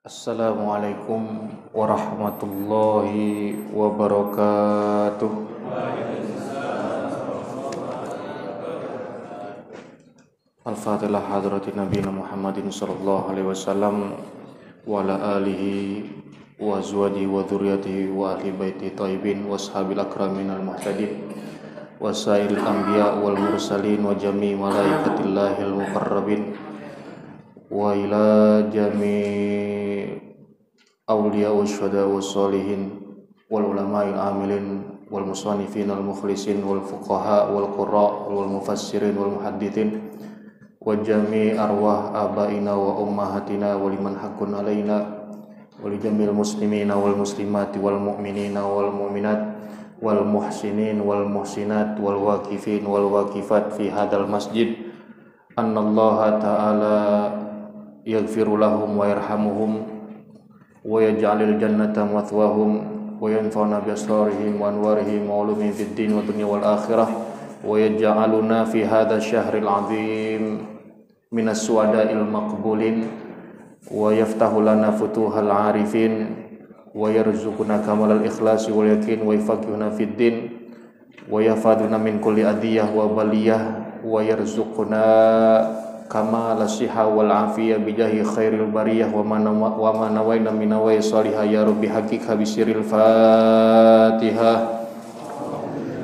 Assalamualaikum warahmatullahi wabarakatuh. Al-Fatihah hadratin Nabi Muhammadin sallallahu alaihi wasallam wa ala alihi wa azwajihi wa dzurriyyatihi wa ahli baiti thayyibin washabil akramin al-muhtadin wa sa'il anbiya wal mursalin wa jami' malaikatillahil muqarrabin wa ila jami' awliya wa syuhada wa sholihin wal ulama'il amilin wal musannifin wal mukhlisin wal fuqaha wal qurra wal mufassirin wal muhaddithin wa jami' arwah abaina wa ummahatina wa liman haqqun alaina wa li jamil muslimina wal muslimati wal mu'minina wal mu'minat wal muhsinin wal muhsinat wal waqifin wal waqifat fi hadzal masjid annallaha ta'ala yaghfiru lahum wa yarhamuhum wa yaj'alul jannata mathwahum wa yanfa'una bi asrarihim wa anwarihim wa ulumihim fid din wa dunya wal akhirah wa yaj'aluna fi hadzal syahril 'azim minas suwada'il maqbulin wa yaftahu lana futuhal 'arifin wa yarzuquna kamalal ikhlasi wal yakin wa yafaqihuna fid din wa yafaduna min kulli adiyah wa baliyah wa yarzuquna kama lasiha wal afiyah bijahi khairil bariyah wa ma nawaina min nawai salihah ya rabbi haqiqa bisiril fatihah.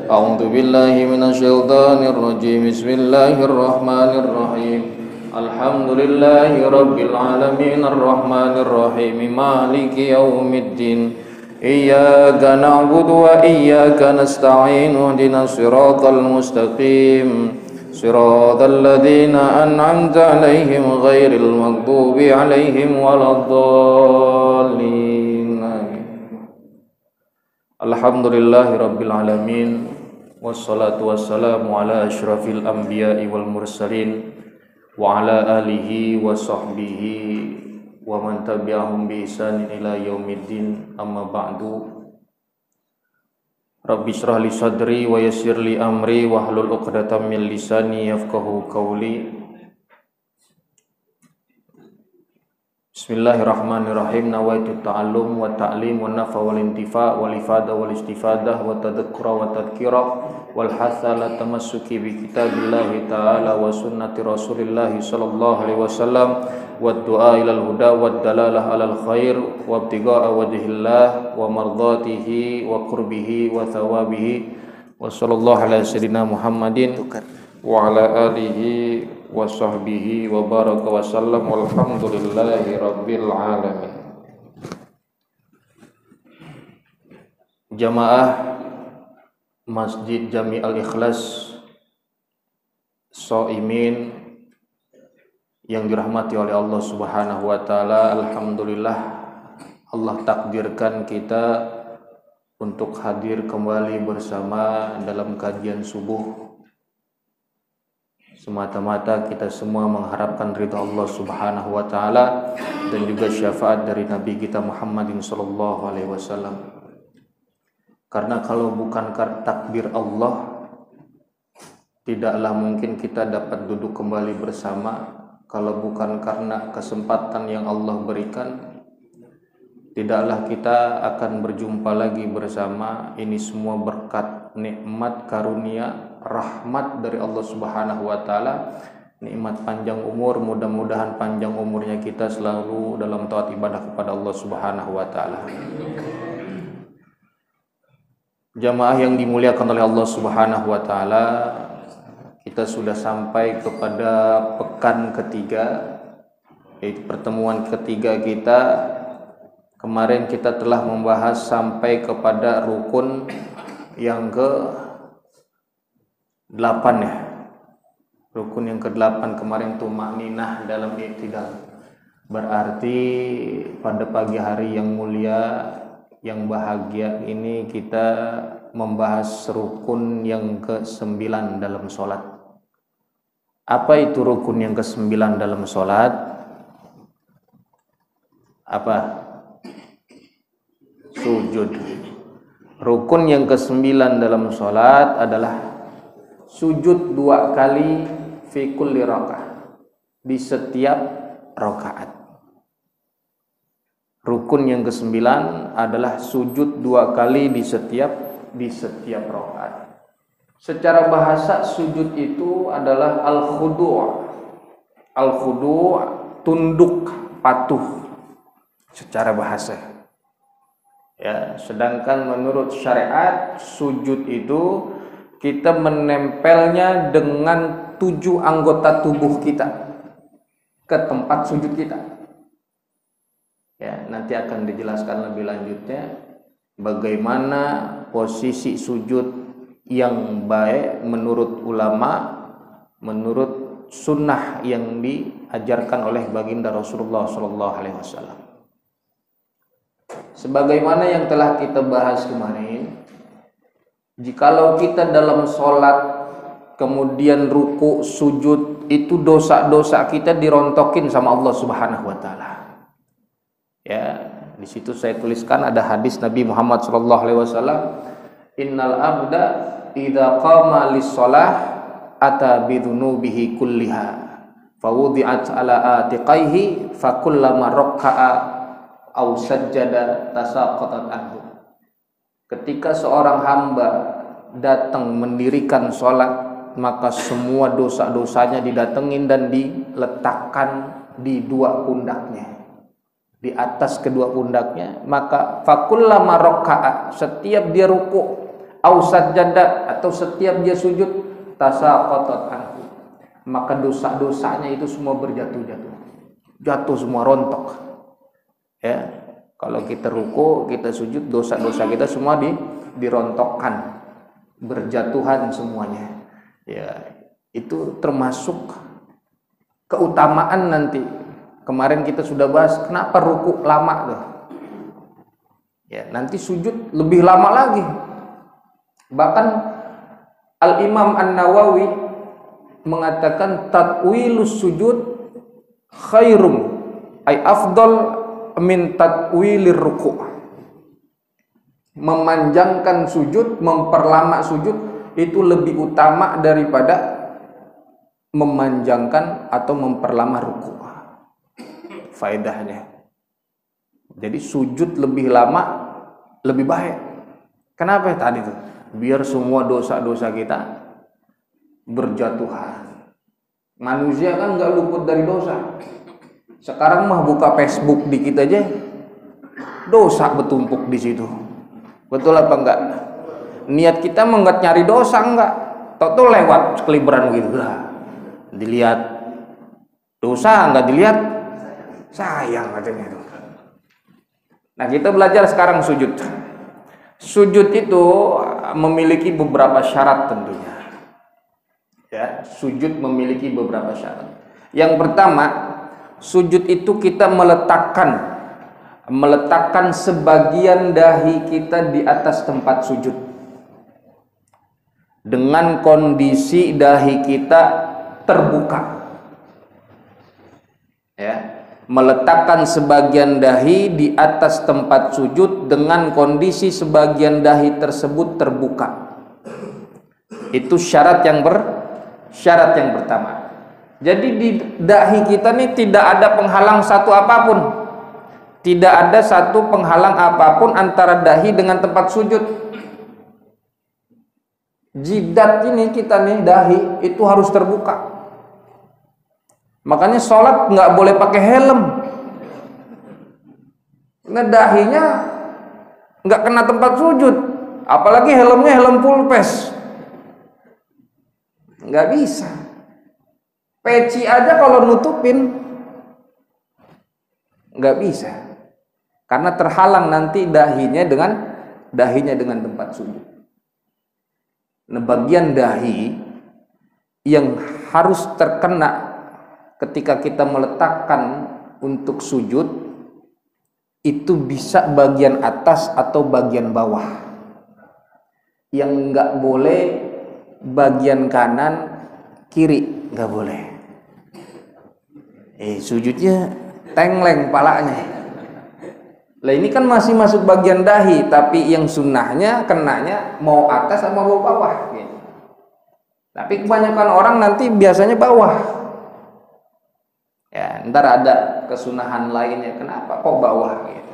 A'udzu billahi minasyaitonir rajim. Bismillahirrahmanirrahim. Alhamdulillahi rabbil alamin arrahmanir rahim maliki yaumiddin. Iyyaka na'budu wa iyyaka nasta'in ihdinas siratal mustaqim. Siratal ladzina an'amta 'alaihim ghairil maghdubi 'alaihim waladdallin. Alhamdulillahirabbil alamin wassalatu wassalamu ala asyrafil anbiya'i wal mursalin wa ala alihi wa sahbihi wa man tabi'ahum bi ihsanin ila yaumiddin. Amma ba'du. Rabbi shrah li sadri wa yassir li amri wahlul 'uqdatam min lisani yafqahu qawli. Bismillahirrahmanirrahim. Nawaitu ta'allum wa ta'lim wa nafa wal intifa wal ifada wal istifadah wa tadhakkura wa tadhkira wal hatha la tamassuki bi kitabillahi ta'ala wa sunnati rasulillahi sallallahu alaihi wasallam wa du'a ilal huda wa dalalah alal khair wa ibtigha'a wajhillah wa mardatihi wa qurbihi wa thawabihi wa sallallahu ala sayyidina Muhammadin wa ala alihi wa sahbihi wa baraka wa sallam walhamdulillahi rabbil alamin. Jamaah Masjid Jami Al-Ikhlas Shaimin yang dirahmati oleh Allah Subhanahu wa taala, alhamdulillah Allah takdirkan kita untuk hadir kembali bersama dalam kajian subuh. Semata-mata kita semua mengharapkan ridha Allah Subhanahu wa taala dan juga syafaat dari Nabi kita Muhammadin sallallahu alaihi wasallam. Karena kalau bukan takdir Allah, tidaklah mungkin kita dapat duduk kembali bersama. Kalau bukan karena kesempatan yang Allah berikan, tidaklah kita akan berjumpa lagi bersama. Ini semua berkat nikmat karunia rahmat dari Allah Subhanahu wa taala, nikmat panjang umur. Mudah-mudahan panjang umurnya kita selalu dalam taat ibadah kepada Allah Subhanahu wa taala. Jamaah yang dimuliakan oleh Allah Subhanahu wa taala, kita sudah sampai kepada pekan ketiga, yaitu pertemuan ketiga kita. Kemarin kita telah membahas sampai kepada rukun yang ke-8 ya. Rukun yang ke-8 kemarin tumakninah dalam i'tidal. Berarti pada pagi hari yang mulia, yang bahagia ini kita membahas rukun yang ke-9 dalam sholat. Apa itu rukun yang ke-9 dalam sholat? Apa? Sujud. Rukun yang ke-9 dalam sholat adalah sujud 2 kali fi kulli rakaat, di setiap rakaat. Rukun yang kesembilan adalah sujud 2 kali di setiap rakaat. Secara bahasa sujud itu adalah al-khudu'. Al-khudu' tunduk, patuh secara bahasa. Ya, sedangkan menurut syariat sujud itu kita menempelnya dengan 7 anggota tubuh kita ke tempat sujud kita. Ya, nanti akan dijelaskan lebih lanjutnya bagaimana posisi sujud yang baik menurut ulama, menurut sunnah yang diajarkan oleh baginda Rasulullah SAW. Sebagaimana yang telah kita bahas kemarin, jikalau kita dalam sholat kemudian ruku sujud, itu dosa-dosa kita dirontokin sama Allah Subhanahu wa taala. Ya, di situ saya tuliskan ada hadis Nabi Muhammad SAW, innal abda idza qama lis-shalah ata bidzunubihi kulliha fawudi'at ala atiqaihi fakullama raka'a aw sajjada tasaqatat anhu. Ketika seorang hamba datang mendirikan sholat, maka semua dosa-dosanya didatengin dan diletakkan di 2 pundaknya, di atas kedua pundaknya. Maka fakullama raka'a, setiap dia ruku, au sajada, atau setiap dia sujud, tasaqatat anhu, maka dosa-dosanya itu semua jatuh semua, rontok. Ya, kalau kita ruku, kita sujud, dosa-dosa kita semua dirontokkan, berjatuhan semuanya. Ya, itu termasuk keutamaan nanti. Kemarin kita sudah bahas kenapa ruku lama tuh. Ya, nanti sujud lebih lama lagi. Bahkan Al-Imam An-Nawawi mengatakan tatwilus sujud khairum ay afdal min tatwilir ruku'. Memanjangkan sujud, memperlama sujud itu lebih utama daripada memanjangkan atau memperlama ruku'. Faedahnya. Jadi sujud lebih lama lebih baik. Kenapa tadi tuh? Biar semua dosa-dosa kita berjatuhan. Manusia kan nggak luput dari dosa. Sekarang mah buka Facebook dikit aja, dosa bertumpuk di situ. Betul apa enggak? Niat kita enggak nyari dosa enggak? Tahu lewat sekeliberan gitu lah. Dilihat dosa enggak dilihat, sayang katanya itu. Nah, kita belajar sekarang sujud. Sujud itu memiliki beberapa syarat tentunya. Ya, sujud memiliki beberapa syarat. Yang pertama, sujud itu kita meletakkan sebagian dahi kita di atas tempat sujud. Dengan kondisi dahi kita terbuka. Ya, meletakkan sebagian dahi di atas tempat sujud dengan kondisi sebagian dahi tersebut terbuka. Itu syarat yang pertama. Jadi di dahi kita nih tidak ada penghalang satu apapun. Tidak ada satu penghalang apapun antara dahi dengan tempat sujud. Jidat ini kita nih, dahi itu harus terbuka. Makanya sholat nggak boleh pakai helm. Dahinya nggak kena tempat sujud. Apalagi helmnya helm full face. Nggak bisa. Peci aja kalau nutupin nggak bisa, karena terhalang nanti dahinya dengan tempat sujud. Nah, bagian dahi yang harus terkena ketika kita meletakkan untuk sujud itu bisa bagian atas atau bagian bawah. Yang nggak boleh bagian kanan kiri, nggak boleh. Sujudnya tengleng palanya. Lah ini kan masih masuk bagian dahi, tapi yang sunnahnya kenanya mau atas sama mau bawah gitu. Tapi kebanyakan orang nanti biasanya bawah. Ya, ntar ada kesunahan lainnya, kenapa kok bawah gitu.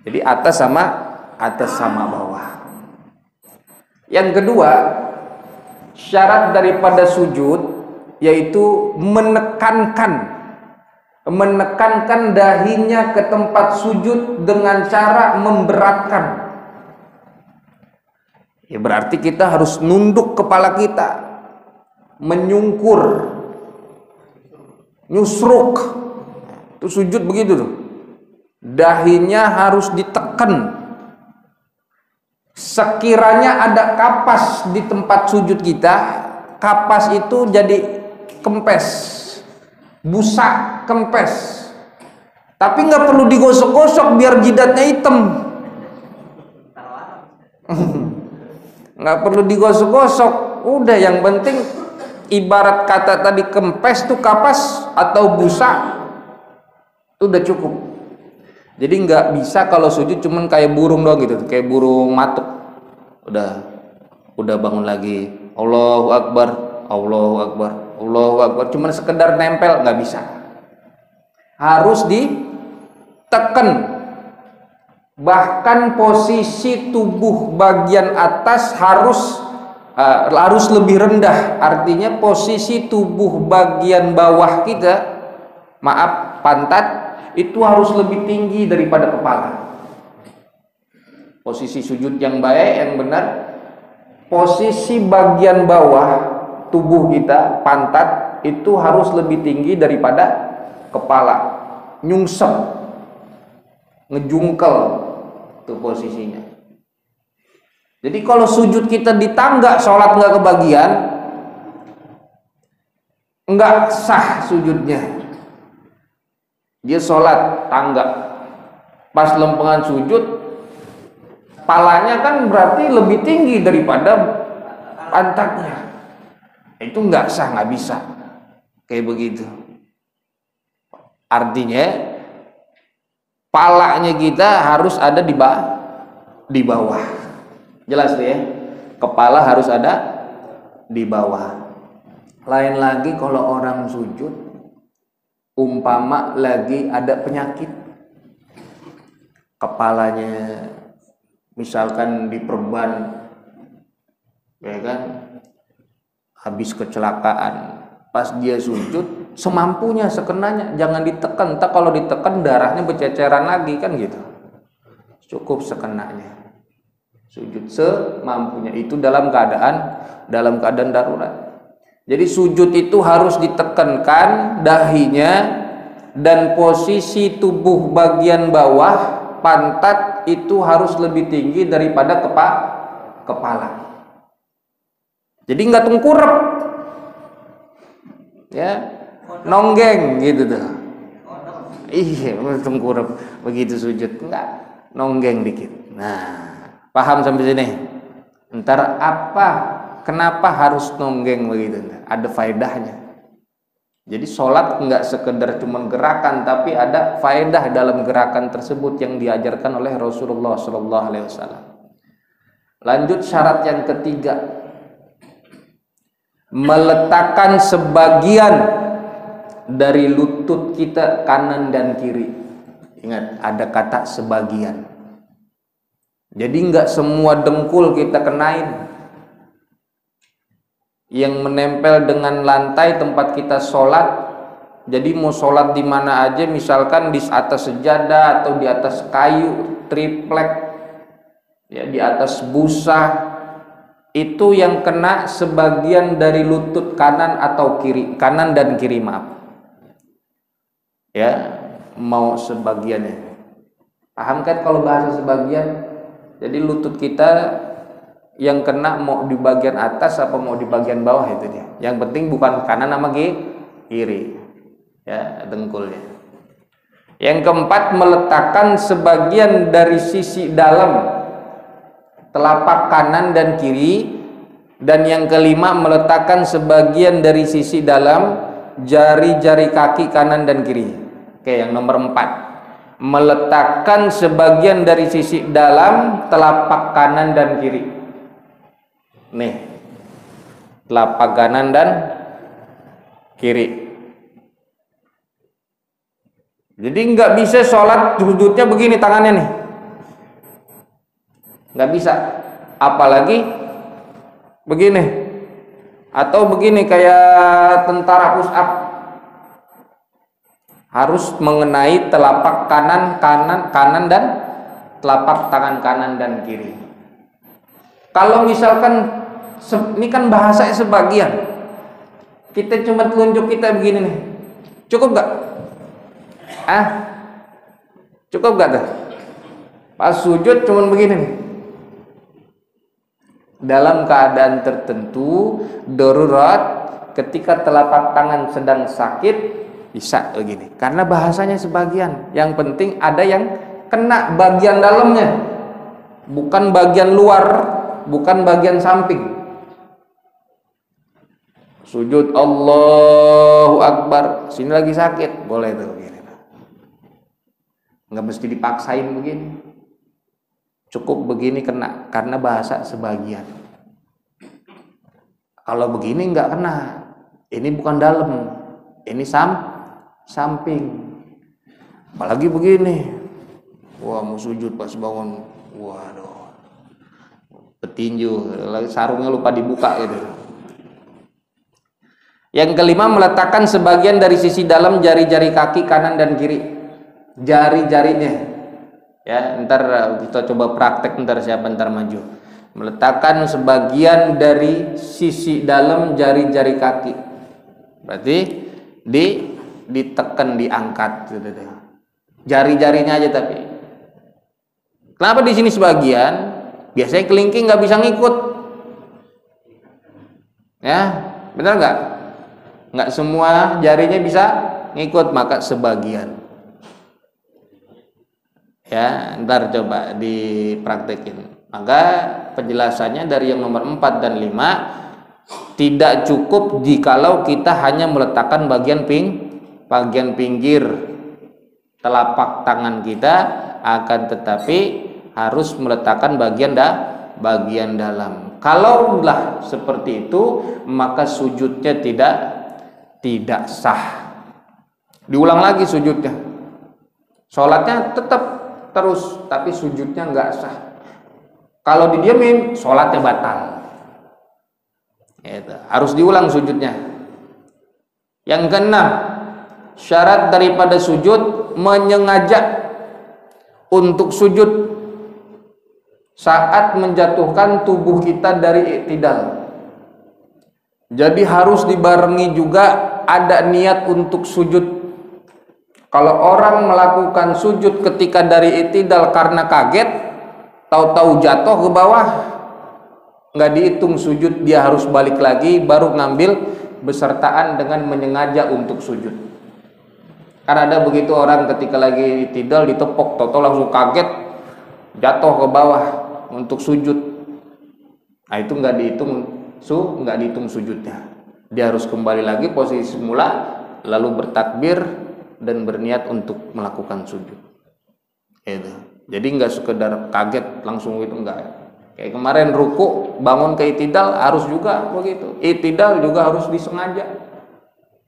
Jadi atas sama bawah. Yang kedua, syarat daripada sujud yaitu menekankan dahinya ke tempat sujud dengan cara memberatkan. Ya berarti kita harus nunduk kepala kita, menyungkur, nyusruk. Itu sujud begitu tuh. Dahinya harus ditekan. Sekiranya ada kapas di tempat sujud kita, kapas itu jadi kempes, busa kempes. Tapi nggak perlu digosok-gosok biar jidatnya hitam. Nggak perlu digosok-gosok. Udah, yang penting ibarat kata tadi kempes tuh kapas atau busa, itu udah cukup. Jadi nggak bisa kalau sujud cuman kayak burung doang gitu, kayak burung matuk. Udah bangun lagi, Allahu Akbar, Allahu Akbar, Allahu Akbar, cuman sekedar nempel, nggak bisa. Harus ditekan. Bahkan posisi tubuh bagian atas harus lebih rendah. Artinya posisi tubuh bagian bawah kita, pantat, itu harus lebih tinggi daripada kepala. Posisi sujud yang baik, yang benar, posisi bagian bawah tubuh kita, pantat, itu harus lebih tinggi daripada kepala. Nyungsep, ngejungkel tuh posisinya. Jadi kalau sujud kita di tangga, sholat nggak kebagian, nggak sah sujudnya. Dia sholat tangga, pas lempengan sujud, palanya kan berarti lebih tinggi daripada pantatnya. Itu nggak sah, nggak bisa kayak begitu. Artinya palanya kita harus ada di bawah. Jelas tuh ya, kepala harus ada di bawah. Lain lagi kalau orang sujud, umpama lagi ada penyakit, kepalanya misalkan diperban, ya kan, habis kecelakaan, pas dia sujud semampunya, sekenanya, jangan ditekan. Tak kalau ditekan darahnya berceceran lagi kan gitu. Cukup sekenanya. Sujud semampunya, itu dalam keadaan darurat. Jadi sujud itu harus ditekankan dahinya, dan posisi tubuh bagian bawah pantat itu harus lebih tinggi daripada kepala. Jadi nggak tengkurap, ya, nonggeng gitu tuh. Iya, tengkurap begitu sujud, enggak, nonggeng dikit. Nah, paham sampai sini? Ntar kenapa harus nonggeng begitu? Ada faedahnya. Jadi sholat nggak sekedar cuma gerakan, tapi ada faedah dalam gerakan tersebut yang diajarkan oleh Rasulullah SAW. Lanjut, syarat yang ketiga, meletakkan sebagian dari lutut kita kanan dan kiri. Ingat, ada kata sebagian. Jadi nggak semua dengkul kita kenain. Yang menempel dengan lantai tempat kita sholat. Jadi mau sholat di mana aja, misalkan di atas sejadah atau di atas kayu triplek, ya, di atas busa, itu yang kena sebagian dari lutut kanan atau kiri, kanan dan kiri, maaf. Ya, mau sebagiannya. Paham kan kalau bahasa sebagian? Jadi lutut kita yang kena mau di bagian atas apa mau di bagian bawah, itu dia. Yang penting bukan kanan sama kiri, ya, dengkulnya. Yang keempat, meletakkan sebagian dari sisi dalam telapak kanan dan kiri. Dan yang kelima, meletakkan sebagian dari sisi dalam jari-jari kaki kanan dan kiri. Oke, yang nomor 4, meletakkan sebagian dari sisi dalam telapak kanan dan kiri. Nih, telapak kanan dan kiri. Jadi nggak bisa sholat sujudnya begini tangannya nih, nggak bisa. Apalagi begini, atau begini kayak tentara push up, harus mengenai telapak kanan dan telapak tangan kanan dan kiri. Kalau misalkan ini kan bahasanya sebagian, kita cuma telunjuk kita begini nih, cukup gak? Cukup gak tuh? Pas sujud cuma begini nih. Dalam keadaan tertentu, darurat, ketika telapak tangan sedang sakit, bisa begini. Karena bahasanya sebagian. Yang penting ada yang kena bagian dalamnya, bukan bagian luar, bukan bagian samping. Sujud Allahu Akbar, sini lagi sakit, boleh tuh begini. Nggak mesti dipaksain begini. Cukup begini kena, karena bahasa sebagian. Kalau begini nggak kena, ini bukan dalam, ini samping. Apalagi begini, wah mau sujud pas bangun, waduh, petinju, sarungnya lupa dibuka gitu. Yang kelima, meletakkan sebagian dari sisi dalam jari-jari kaki kanan dan kiri, jari-jarinya. Ya, ntar kita coba praktek, ntar siapa ntar maju. Meletakkan sebagian dari sisi dalam jari-jari kaki. Berarti ditekan, diangkat gitu. Jari-jarinya aja tapi. Kenapa di sini sebagian? Biasanya kelingking nggak bisa ngikut. Ya, benar nggak? Nggak semua jarinya bisa ngikut, maka sebagian. Ya, ntar coba dipraktekin. Maka penjelasannya dari yang nomor 4 dan 5, tidak cukup jikalau kita hanya meletakkan bagian pinggir telapak tangan kita, akan tetapi harus meletakkan bagian dalam. Kalaulah seperti itu, maka sujudnya tidak sah. Diulang lagi sujudnya. Sholatnya tetap terus, tapi sujudnya nggak sah. Kalau didiamin, sholatnya batal. Gitu. Harus diulang sujudnya. Yang keenam, syarat daripada sujud, menyengaja untuk sujud saat menjatuhkan tubuh kita dari i'tidal. Jadi harus dibarengi juga ada niat untuk sujud. Kalau orang melakukan sujud ketika dari i'tidal karena kaget, tahu-tahu jatuh ke bawah, nggak dihitung sujud, dia harus balik lagi baru ngambil besertaan dengan menyengaja untuk sujud. Karena ada begitu orang ketika lagi i'tidal ditepok, tahu-tahu langsung kaget, jatuh ke bawah untuk sujud. Nah itu nggak dihitung sujudnya. Dia harus kembali lagi posisi semula, lalu bertakbir dan berniat untuk melakukan sujud. Itu. Jadi nggak sekedar kaget langsung itu, enggak. Kayak kemarin ruku bangun ke i'tidal harus juga begitu. I'tidal juga harus disengaja.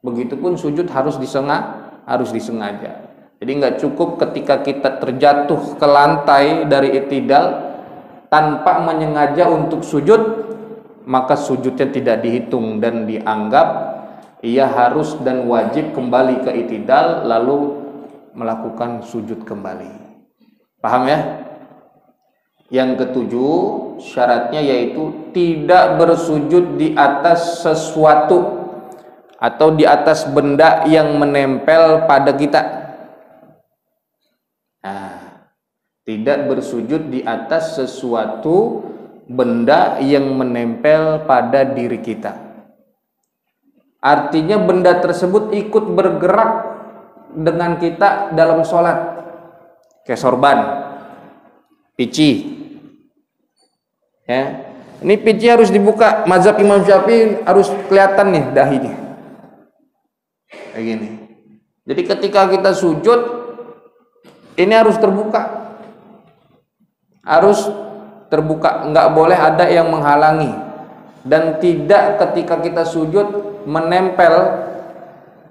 Begitupun sujud harus disengaja. Jadi nggak cukup ketika kita terjatuh ke lantai dari i'tidal tanpa menyengaja untuk sujud, maka sujudnya tidak dihitung dan dianggap ia harus dan wajib kembali ke i'tidal lalu melakukan sujud kembali. Paham ya? Yang ketujuh, syaratnya yaitu tidak bersujud di atas sesuatu atau di atas benda yang menempel pada kita. Nah, tidak bersujud di atas sesuatu benda yang menempel pada diri kita. Artinya benda tersebut ikut bergerak dengan kita dalam sholat. Kayak sorban, pici. Ya, ini pici harus dibuka. Mazhab Imam Syafi'i harus kelihatan nih dahinya. Kayak gini. Jadi ketika kita sujud, ini harus terbuka. Harus terbuka, nggak boleh ada yang menghalangi. Dan tidak ketika kita sujud menempel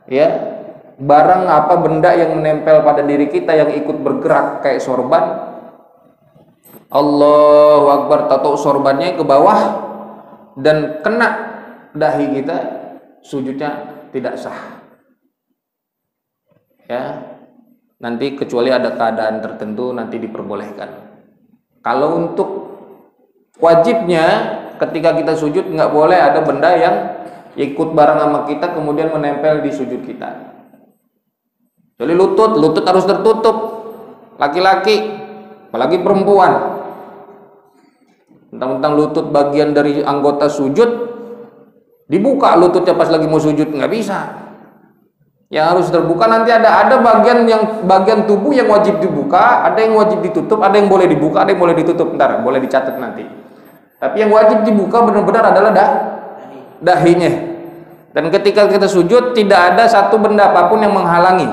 ya barang apa benda yang menempel pada diri kita yang ikut bergerak kayak sorban, Allahu Akbar, tato sorbannya ke bawah dan kena dahi kita, sujudnya tidak sah. Ya, nanti kecuali ada keadaan tertentu nanti diperbolehkan. Kalau untuk wajibnya ketika kita sujud nggak boleh ada benda yang ikut bareng sama kita kemudian menempel di sujud kita. Jadi lutut harus tertutup, laki-laki, apalagi perempuan. Tentang lutut bagian dari anggota sujud dibuka lututnya pas lagi mau sujud, nggak bisa. Yang harus terbuka nanti ada bagian tubuh yang wajib dibuka, ada yang wajib ditutup, ada yang boleh dibuka, ada yang boleh ditutup. Ntar boleh dicatat nanti. Tapi yang wajib dibuka benar-benar adalah dahinya. Dan ketika kita sujud tidak ada satu benda apapun yang menghalangi.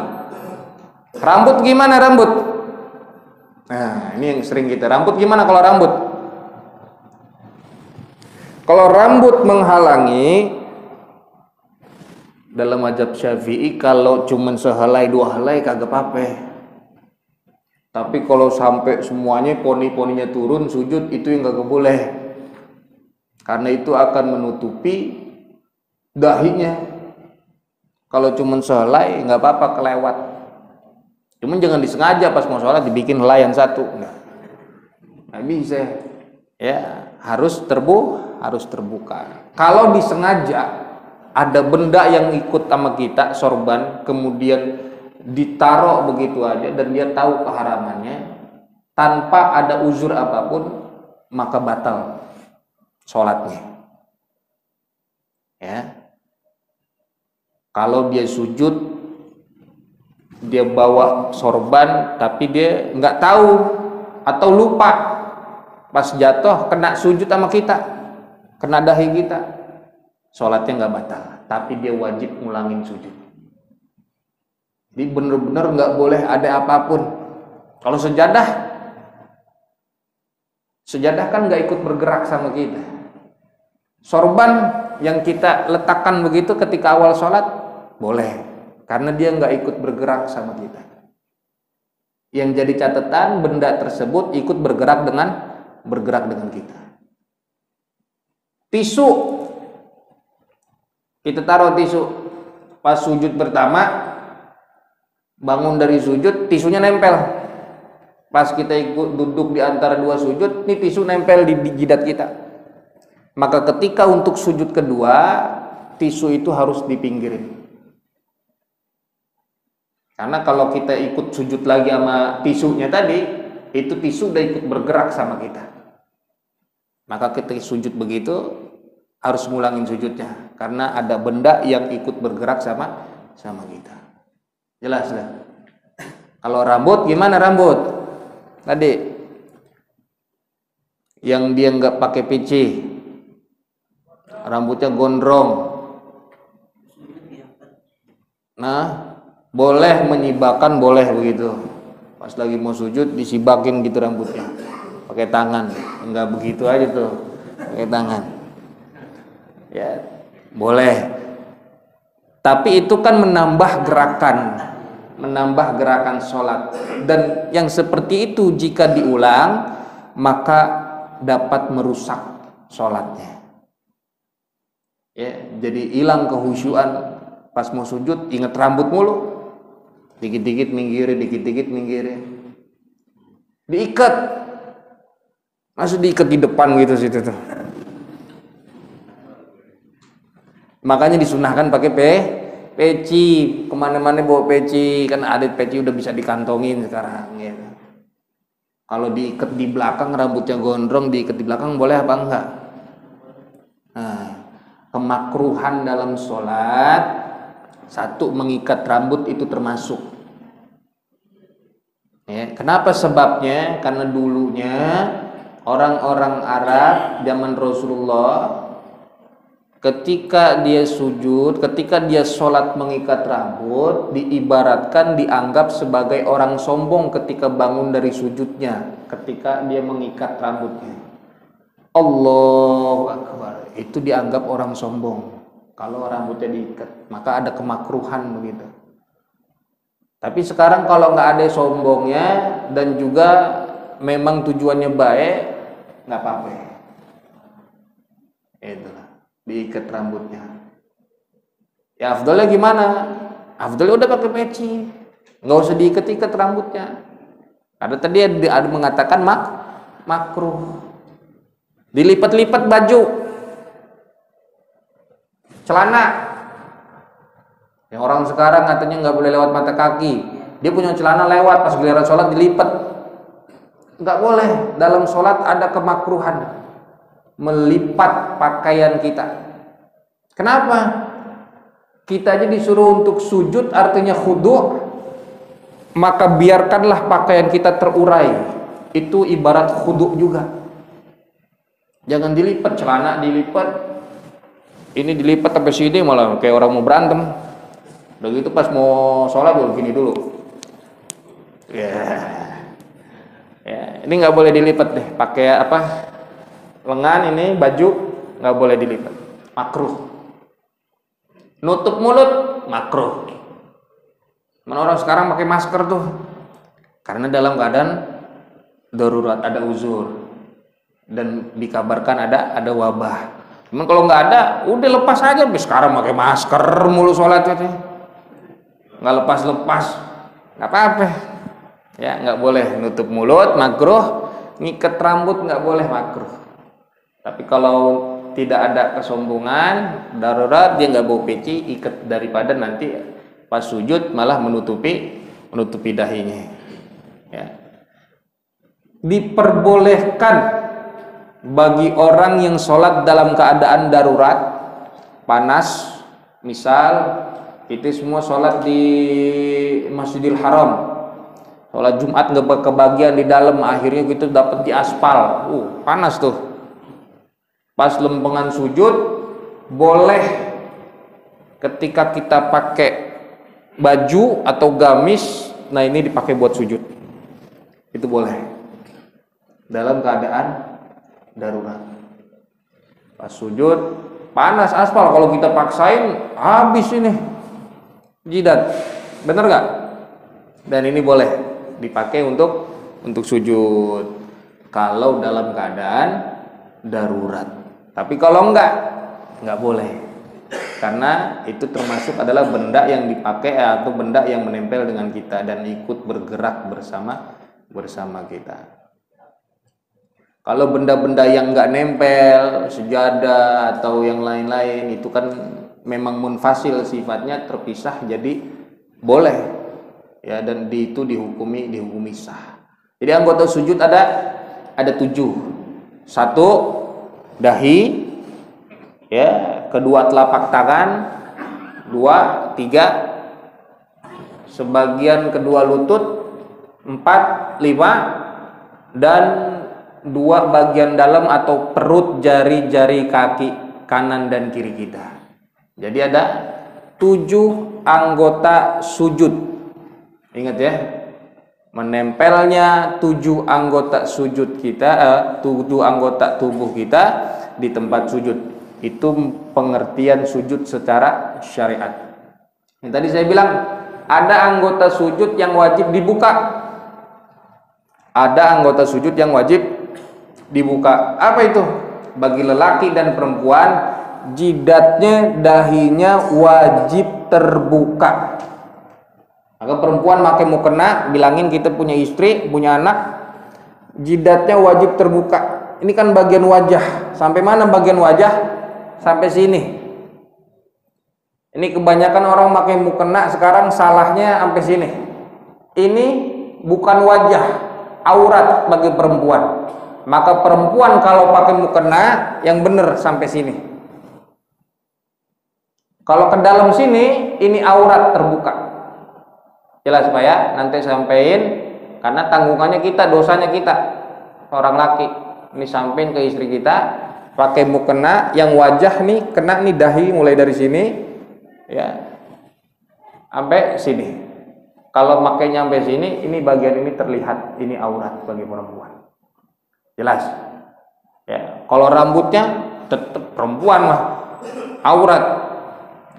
Rambut gimana rambut? Nah, ini yang sering kita. Rambut gimana kalau rambut? Kalau rambut menghalangi dalam mazhab Syafi'i, kalau cuman sehelai dua helai kagak apa-apa. Tapi kalau sampai semuanya poni-poninya turun sujud, itu yang kagak boleh. Karena itu akan menutupi dahinya. Kalau cuman sehelai nggak apa-apa, kelewat. Cuman jangan disengaja pas mau sholat dibikin helai yang satu. Nggak bisa. Ya, harus terbuka. Kalau disengaja ada benda yang ikut sama kita, sorban, kemudian ditaruh begitu aja dan dia tahu keharamannya tanpa ada uzur apapun, maka batal sholatnya. Ya, kalau dia sujud, dia bawa sorban tapi dia nggak tahu atau lupa, pas jatuh kena sujud sama kita, kena dahi kita, sholatnya nggak batal, tapi dia wajib ngulangin sujud. Jadi bener-bener nggak boleh ada apapun. Kalau sejadah kan nggak ikut bergerak sama kita. Sorban yang kita letakkan begitu ketika awal sholat boleh, karena dia nggak ikut bergerak sama kita. Yang jadi catatan benda tersebut ikut bergerak dengan kita. Tisu, kita taruh tisu pas sujud pertama, bangun dari sujud, tisunya nempel. Pas kita ikut duduk di antara dua sujud, ini tisu nempel di jidat kita. Maka ketika untuk sujud kedua, tisu itu harus dipinggirin. Karena kalau kita ikut sujud lagi sama tisunya tadi, itu tisu udah ikut bergerak sama kita. Maka ketika sujud begitu harus ngulangin sujudnya, karena ada benda yang ikut bergerak sama kita. Jelas lah. Kalau rambut gimana rambut? Tadi yang dia nggak pakai peci, rambutnya gondrong. Nah, boleh menyibakan, boleh begitu. Pas lagi mau sujud disibakin gitu rambutnya, pakai tangan. Enggak begitu aja tuh, pakai tangan. Ya, boleh. Tapi itu kan menambah gerakan sholat. Dan yang seperti itu jika diulang maka dapat merusak sholatnya. Ya, jadi hilang kehusyuan pas mau sujud, ingat rambut mulu. Dikit-dikit minggirin, diikat, masih diikat di depan gitu situ tuh. Makanya disunahkan pakai peci, kemana-mana bawa peci, kan ada peci udah bisa dikantongin sekarang. Ya. Kalau diikat di belakang, rambutnya gondrong, diikat di belakang boleh apa enggak? Nah, kemakruhan dalam sholat. Satu, mengikat rambut itu termasuk. Ya, kenapa sebabnya? Karena dulunya orang-orang Arab zaman Rasulullah, ketika dia sujud, ketika dia sholat mengikat rambut, diibaratkan dianggap sebagai orang sombong ketika bangun dari sujudnya, ketika dia mengikat rambutnya. Allahu Akbar, itu dianggap orang sombong kalau rambutnya diikat, maka ada kemakruhan begitu. Tapi sekarang kalau nggak ada sombongnya dan juga memang tujuannya baik, nggak apa-apa. Itulah, diikat rambutnya. Ya afdalnya gimana? Afdalnya udah pakai peci, nggak usah diikat-ikat rambutnya. Ada tadi ada mengatakan makruh. Dilipat-lipat baju, celana. Yang orang sekarang katanya nggak boleh lewat mata kaki. Dia punya celana lewat, pas giliran sholat dilipat. Nggak boleh. Dalam sholat ada kemakruhan melipat pakaian kita. Kenapa? Kita aja disuruh untuk sujud, artinya khudu', maka biarkanlah pakaian kita terurai. Itu ibarat khudu' juga. Jangan dilipat, celana dilipat, ini dilipat sampai sini malah kayak orang mau berantem. Udah gitu pas mau sholat gini dulu. Ya, ini nggak boleh dilipat deh. Pakai apa? Lengan ini baju nggak boleh dilipat. Makruh. Nutup mulut makruh. Mana orang sekarang pakai masker tuh? Karena dalam keadaan darurat, ada uzur. Dan dikabarkan ada wabah. Cuman kalau nggak ada, udah lepas aja. Sekarang pakai masker mulu sholat itu, nggak lepas, nggak apa-apa. Ya nggak boleh nutup mulut, makruh. Ngikat rambut nggak boleh, makruh. Tapi kalau tidak ada kesombongan, darurat, dia nggak bawa peci, ikat daripada nanti pas sujud malah menutupi dahinya. Ya. Diperbolehkan bagi orang yang sholat dalam keadaan darurat, panas, misal kita semua sholat di Masjidil Haram, sholat Jumat nggak kebagian di dalam, akhirnya kita dapat di aspal, panas tuh. Pas lempengan sujud, boleh ketika kita pakai baju atau gamis, nah ini dipakai buat sujud, itu boleh dalam keadaan darurat. Pas sujud panas aspal, kalau kita paksain habis ini jidat, bener nggak? Dan ini boleh dipakai untuk sujud kalau dalam keadaan darurat. Tapi kalau nggak boleh, karena itu termasuk adalah benda yang dipakai atau benda yang menempel dengan kita dan ikut bergerak bersama kita. Kalau benda-benda yang nggak nempel, sejadah atau yang lain-lain, itu kan memang munfasil sifatnya, terpisah, jadi boleh ya, dan itu dihukumi sah. Jadi anggota sujud ada 7. 1 dahi, ya, kedua telapak tangan, 2, 3 sebagian kedua lutut, 4, 5 dan 2 bagian dalam atau perut jari-jari kaki kanan dan kiri kita. Jadi ada 7 anggota sujud. Ingat ya, menempelnya 7 anggota sujud kita, 7 anggota tubuh kita di tempat sujud. Itu pengertian sujud secara syariat. Yang tadi saya bilang, ada anggota sujud yang wajib dibuka. Ada anggota sujud yang wajib dibuka. Apa itu? Bagi lelaki dan perempuan, jidatnya, dahinya wajib terbuka. Maka perempuan pakai mukena, bilangin kita punya istri, punya anak, jidatnya wajib terbuka. Ini kan bagian wajah. Sampai mana bagian wajah? Sampai sini. Ini kebanyakan orang pakai mukena sekarang salahnya sampai sini. Ini bukan wajah, aurat bagi perempuan. Maka perempuan kalau pakai mukena yang benar sampai sini. Kalau ke dalam sini, ini aurat terbuka. Jelas Pak ya? Nanti sampaikan, karena tanggungannya kita, dosanya kita, orang laki. Ini sampaikan ke istri kita, pakai mukena yang wajah nih, kena nih dahi mulai dari sini, ya, sampai sini. Kalau makainya sampai sini, ini bagian ini terlihat, ini aurat bagi perempuan. Jelas ya. Kalau rambutnya tetap perempuan mah aurat,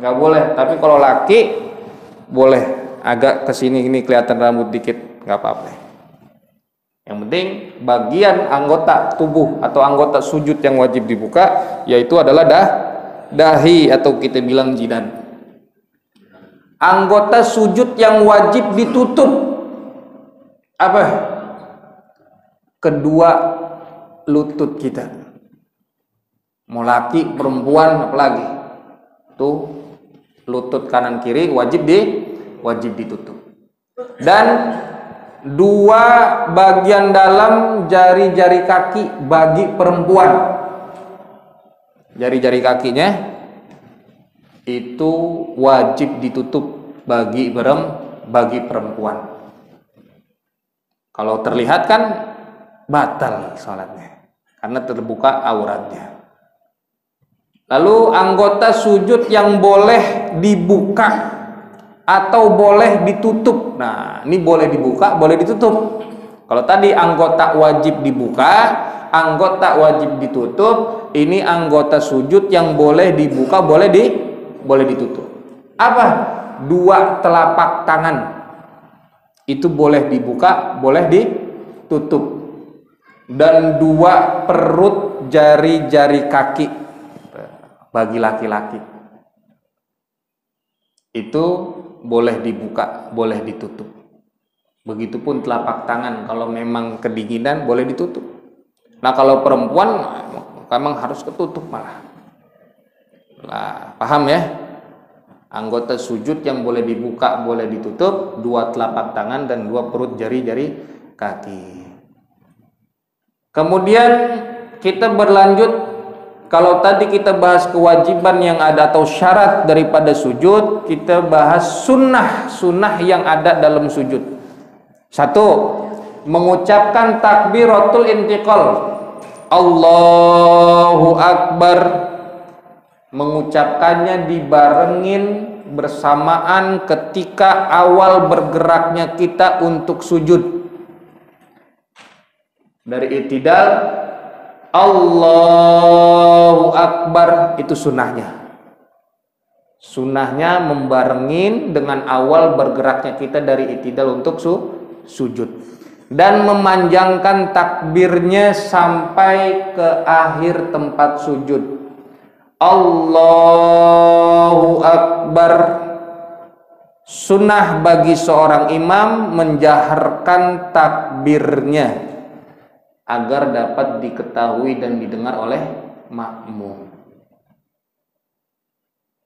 nggak boleh. Tapi kalau laki boleh, agak kesini ini kelihatan rambut dikit, nggak apa-apa. Yang penting bagian anggota tubuh atau anggota sujud yang wajib dibuka yaitu adalah dahi atau kita bilang jidat. Anggota sujud yang wajib ditutup apa? Kedua lutut kita. Mau laki, perempuan, apalagi. Tuh lutut kanan kiri wajib ditutup. Dan dua bagian dalam jari-jari kaki bagi perempuan. Jari-jari kakinya itu wajib ditutup bagi perempuan. Kalau terlihat kan batal salatnya karena terbuka auratnya. Lalu anggota sujud yang boleh dibuka atau boleh ditutup. Nah, ini boleh dibuka, boleh ditutup. Kalau tadi anggota wajib dibuka, anggota wajib ditutup, ini anggota sujud yang boleh dibuka, boleh ditutup. Apa? Dua telapak tangan. Itu boleh dibuka, boleh ditutup. Dan dua perut jari-jari kaki bagi laki-laki. Itu boleh dibuka, boleh ditutup. Begitupun telapak tangan, kalau memang kedinginan boleh ditutup. Nah, kalau perempuan memang harus ketutup malah. Nah, paham ya? Anggota sujud yang boleh dibuka, boleh ditutup, dua telapak tangan dan dua perut jari-jari kaki. Kemudian kita berlanjut. Kalau tadi kita bahas kewajiban yang ada atau syarat daripada sujud, kita bahas sunnah yang ada dalam sujud. Satu, mengucapkan takbiratul intiqal. Allahu Akbar. Mengucapkannya dibarengin bersamaan ketika awal bergeraknya kita untuk sujud. Dari i'tidal Allahu Akbar, itu sunnahnya. Sunnahnya membarengin dengan awal bergeraknya kita dari i'tidal untuk sujud. Dan memanjangkan takbirnya sampai ke akhir tempat sujud. Allahu Akbar. Sunnah bagi seorang imam menjaharkan takbirnya agar dapat diketahui dan didengar oleh makmum.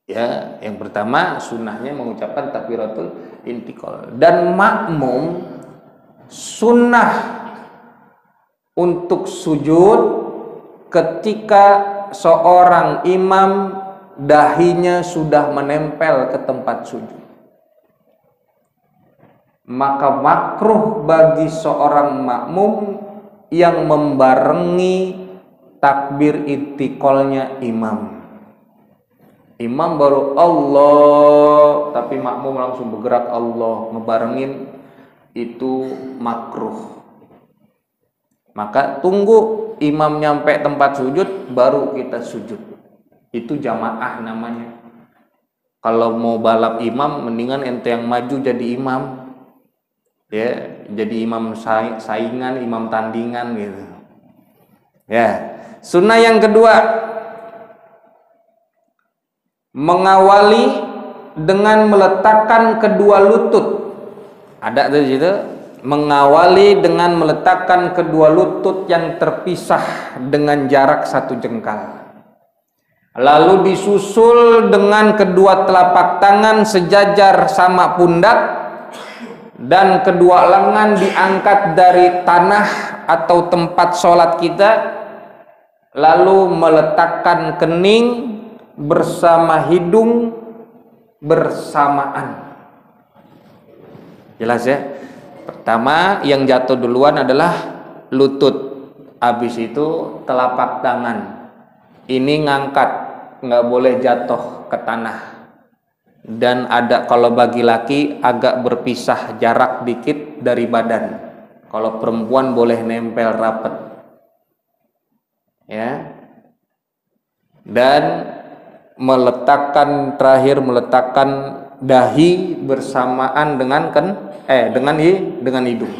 Ya, yang pertama sunnahnya mengucapkan takbiratul intiqal. Dan makmum sunnah untuk sujud ketika seorang imam dahinya sudah menempel ke tempat sujud. Maka makruh bagi seorang makmum yang membarengi takbir intiqalnya imam. Imam baru Allah, tapi makmum langsung bergerak Allah, ngebarengin, itu makruh. Maka tunggu imam nyampe tempat sujud, baru kita sujud. Itu jamaah namanya. Kalau mau balap imam, mendingan ente yang maju jadi imam. Ya, jadi imam saingan, imam tandingan gitu. Ya, sunnah yang kedua, mengawali dengan meletakkan kedua lutut. Ada di situ, mengawali dengan meletakkan kedua lutut yang terpisah dengan jarak 1 jengkal. Lalu disusul dengan kedua telapak tangan sejajar sama pundak. Dan kedua lengan diangkat dari tanah atau tempat sholat kita, lalu meletakkan kening bersama hidung bersamaan. Jelas ya? Pertama yang jatuh duluan adalah lutut, habis itu telapak tangan. Ini ngangkat, nggak boleh jatuh ke tanah. Dan ada kalau bagi laki agak berpisah jarak dikit dari badan. Kalau perempuan boleh nempel rapet. Ya. Dan terakhir meletakkan dahi bersamaan dengan dengan hidung.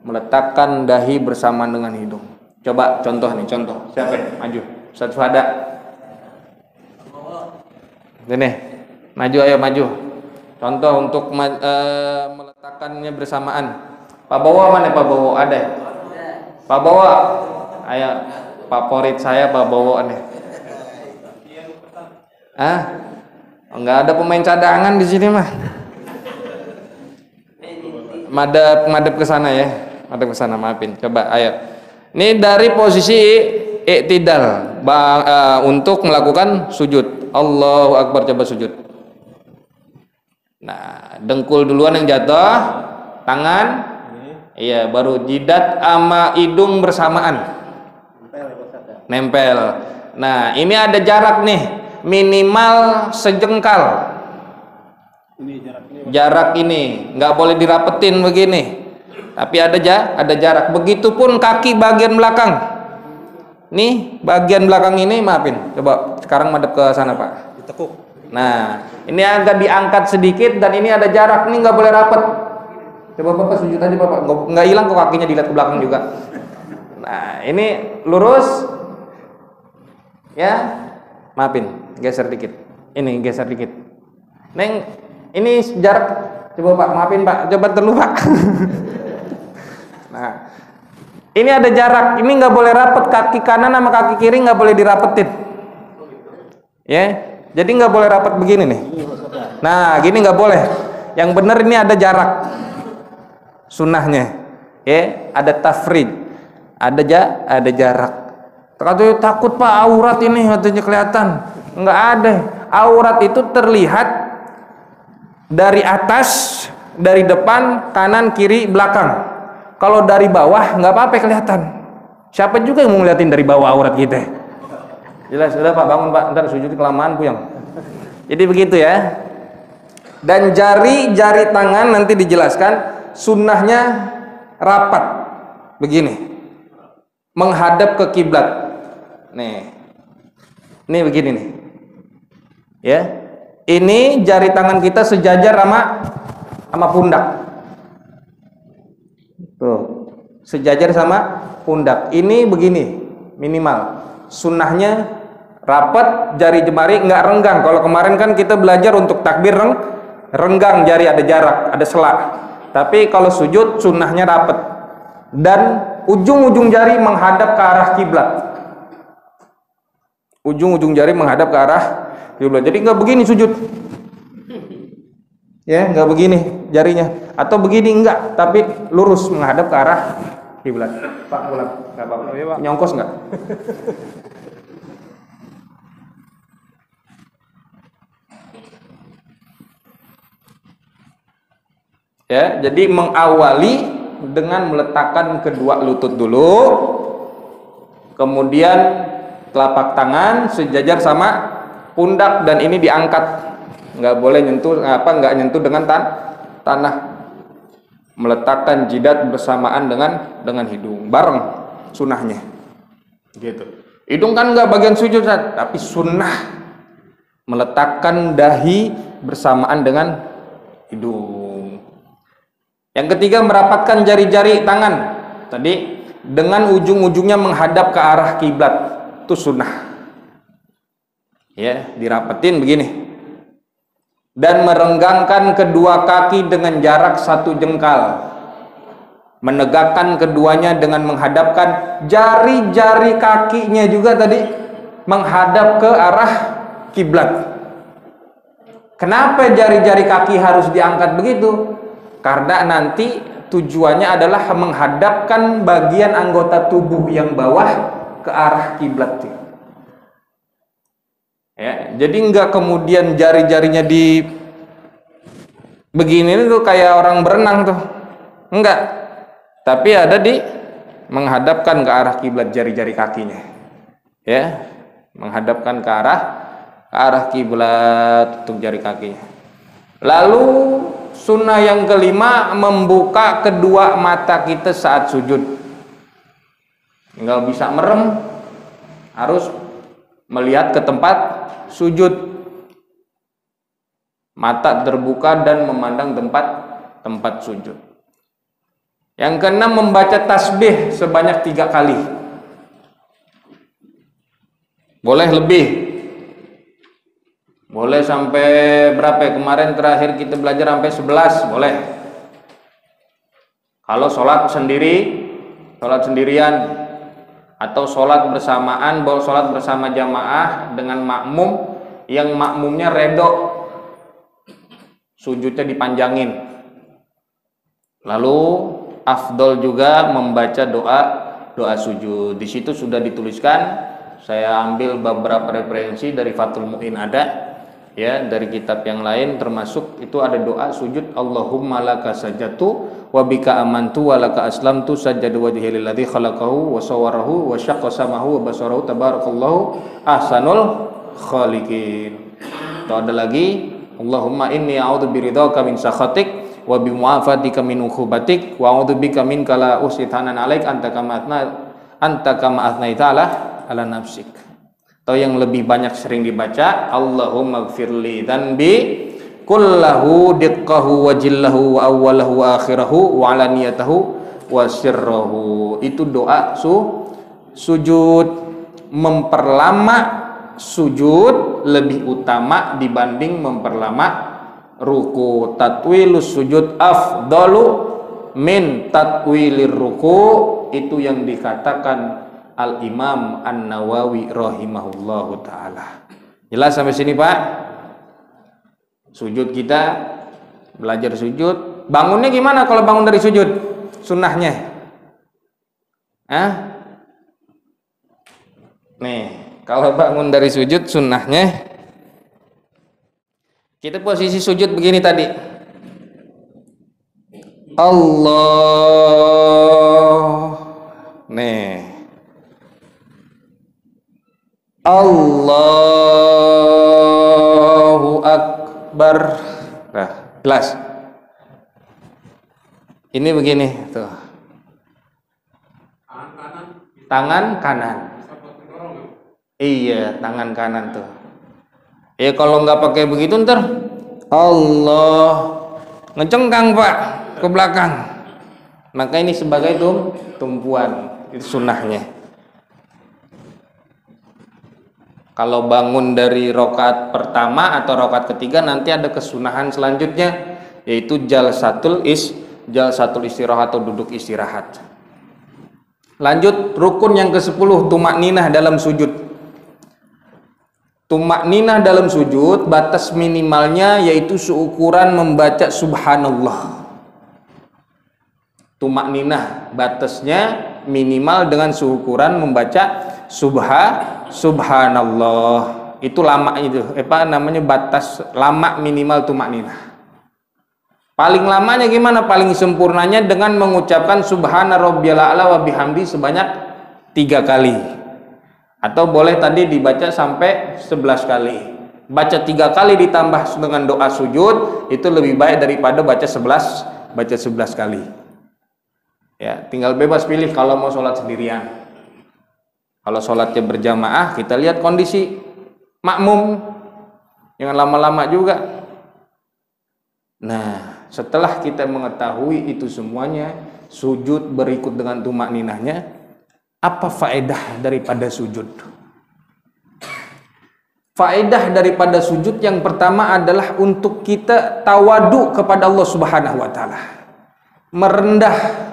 meletakkan dahi bersamaan dengan hidung. Coba contoh nih, contoh. Siapa? Maju. Ustaz Fada. Ini. Maju, ayo maju. Contoh untuk meletakkannya bersamaan. Pak Bowo mana Pak Bowo? Ada? Pak Bowo. Ayo, favorit saya Pak Bowo nih. Enggak ada pemain cadangan di sini mah. Madep ke sana ya. Madep ke sana, maafin. Coba ayo. Ini dari posisi i'tidal untuk melakukan sujud. Allahu Akbar, coba sujud. Nah, dengkul duluan yang jatuh, tangan. Iya, baru jidat sama hidung bersamaan. Nempel. Nah, ini ada jarak nih, minimal sejengkal. Jarak ini nggak boleh dirapetin begini, tapi ada jarak. Begitupun kaki bagian belakang. Nih bagian belakang ini, maafin. Coba sekarang madep ke sana Pak. Ditekuk. Nah, ini agak diangkat sedikit dan ini ada jarak. Ini nggak boleh rapet. Coba Bapak sujud aja Bapak. Nggak hilang kok kakinya, dilihat ke belakang juga. Nah, ini lurus. Ya, maafin. Geser dikit. Ini geser dikit. Neng, ini jarak. Coba Pak, maafin Pak. Coba dulu Pak. Nah, ini ada jarak. Ini nggak boleh rapet, kaki kanan sama kaki kiri nggak boleh dirapetin. Ya, jadi nggak boleh rapet begini nih. Nah, gini nggak boleh. Yang benar ini ada jarak. Sunnahnya, ya, ada tafrid, ada jarak. Katanya takut Pak aurat ini, katanya kelihatan. Nggak ada. Aurat itu terlihat dari atas, dari depan, kanan, kiri, belakang. Kalau dari bawah nggak apa-apa kelihatan. Siapa juga yang mau ngeliatin dari bawah aurat kita? Jelas, sudah Pak, bangun Pak, ntar sujud kelamaan puyeng. Jadi begitu ya. Dan jari-jari tangan nanti dijelaskan, sunnahnya rapat begini, menghadap ke kiblat. Nih begini nih. Ya. Ini jari tangan kita sejajar sama pundak. Tuh, sejajar sama pundak. Ini begini, minimal. Sunnahnya rapat, jari jemari nggak renggang. Kalau kemarin kan kita belajar untuk takbir renggang jari, ada jarak, ada selak. Tapi kalau sujud sunnahnya rapat dan ujung-ujung jari menghadap ke arah kiblat. Ujung-ujung jari menghadap ke arah kiblat. Jadi nggak begini sujud. Ya, nggak begini jarinya, atau begini enggak, tapi lurus menghadap ke arah kiblat. Pak, ulang, nggak apa-apa. Nyongkos nggak? Ya, jadi mengawali dengan meletakkan kedua lutut dulu, kemudian telapak tangan sejajar sama pundak dan ini diangkat, nggak boleh nyentuh nggak nyentuh dengan tanah. Meletakkan jidat bersamaan dengan hidung, bareng sunnahnya. Gitu. Hidung kan nggak bagian sujud, tapi sunnah meletakkan dahi bersamaan dengan hidung. Yang ketiga, merapatkan jari-jari tangan tadi dengan ujung-ujungnya menghadap ke arah kiblat, itu sunnah. Ya, dirapetin begini. Dan merenggangkan kedua kaki dengan jarak 1 jengkal. Menegakkan keduanya dengan menghadapkan jari-jari kakinya juga tadi menghadap ke arah kiblat. Kenapa jari-jari kaki harus diangkat begitu? Karena nanti tujuannya adalah menghadapkan bagian anggota tubuh yang bawah ke arah kiblat. Ya, jadi enggak kemudian jari-jarinya di begini tuh kayak orang berenang tuh. Enggak. Tapi ada di menghadapkan ke arah kiblat jari-jari kakinya. Ya, menghadapkan ke arah kiblat untuk jari kakinya. Lalu sunnah yang kelima, membuka kedua mata kita saat sujud. Nggak bisa merem, harus melihat ke tempat sujud. Mata terbuka dan memandang tempat sujud. Yang keenam, membaca tasbih sebanyak 3 kali. Boleh lebih, boleh sampai berapa ya? Kemarin terakhir kita belajar sampai 11, boleh. Kalau sholat sendirian, atau sholat bersamaan, bawa sholat bersama jamaah dengan makmum, yang makmumnya redho, sujudnya dipanjangin. Lalu afdol juga membaca doa sujud. Di situ sudah dituliskan. Saya ambil beberapa referensi dari Fathul Mu'in, ada ya, dari kitab yang lain, termasuk itu ada doa sujud, Allahumma laka sajatu wa bika amantu wa laka aslamtu sajjadu wajhi lilladzi khalaqahu wa sawwarahu wa syaqqa samahu wa basarahu tabarakallahu ahsanul khaliqin. Atau ada lagi, Allahumma inni a'udzu biridhaka min sakhatik wa bi mu'afatika min ukhubatik wa a'udzu bika minka la usitanan alaik anta kama athnaita ala nafsik. Atau yang lebih banyak sering dibaca, Allahumma gfirli dhanbi kullahu diqqahu wa jillahu wa awwalahu wa akhirahu wa alaniyatahu wa sirrahu. Itu doa sujud. Memperlama sujud lebih utama dibanding memperlama ruku. Tatwilus sujud afdalu min tatwilir ruku, itu yang dikatakan Al-Imam An-Nawawi rahimahullahu ta'ala. Jelas sampai sini Pak? Sujud, kita belajar sujud. Bangunnya gimana kalau bangun dari sujud? Sunnahnya nih, kalau bangun dari sujud sunnahnya, kita posisi sujud begini tadi, Allah, nih, Allahu Akbar. Nah, jelas. Ini begini tuh. Tangan kanan. Iya, tangan kanan tuh. Ya kalau nggak pakai begitu ntar Allah ngecengkang Pak ke belakang. Maka ini sebagai tumpuan, itu sunnahnya. Kalau bangun dari rokaat pertama atau rokaat ketiga, nanti ada kesunahan selanjutnya, yaitu jalsatul istirahat atau duduk istirahat. Lanjut, rukun yang ke-10, tumakninah dalam sujud. Tumakninah dalam sujud, batas minimalnya yaitu seukuran membaca subhanallah. Tumakninah batasnya minimal dengan seukuran membaca subhanallah. Itu lama, itu batas lama minimal tumakninah. Paling lamanya gimana? Paling sempurnanya dengan mengucapkan subhana rabbiyal a'la wa bihamdi sebanyak 3 kali. Atau boleh tadi dibaca sampai 11 kali. Baca 3 kali ditambah dengan doa sujud itu lebih baik daripada baca 11 kali. Ya, tinggal bebas pilih kalau mau sholat sendirian. Kalau sholatnya berjamaah, kita lihat kondisi makmum, jangan lama-lama juga. Nah, setelah kita mengetahui itu semuanya, sujud berikut dengan tumakninahnya, apa faedah daripada sujud? Faedah daripada sujud yang pertama adalah untuk kita tawadu kepada Allah Subhanahu wa taala. Merendah.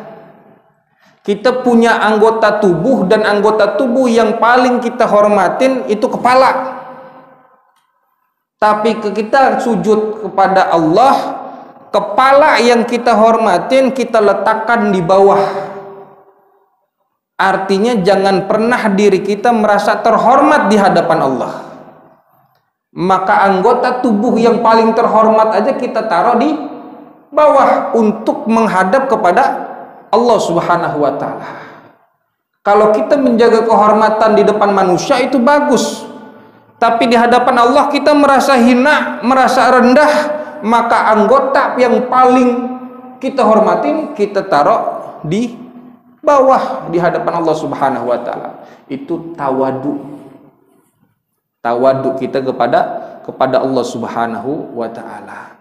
Kita punya anggota tubuh, dan anggota tubuh yang paling kita hormatin itu kepala. Tapi kita sujud kepada Allah, kepala yang kita hormatin kita letakkan di bawah. Artinya jangan pernah diri kita merasa terhormat di hadapan Allah. Maka anggota tubuh yang paling terhormat aja kita taruh di bawah untuk menghadap kepada Allah Subhanahu wa taala. Kalau kita menjaga kehormatan di depan manusia itu bagus. Tapi di hadapan Allah kita merasa hina, merasa rendah, maka anggota yang paling kita hormatin kita taruh di bawah di hadapan Allah Subhanahu wa taala. Itu tawadu. Tawadu kita kepada Allah Subhanahu wa taala.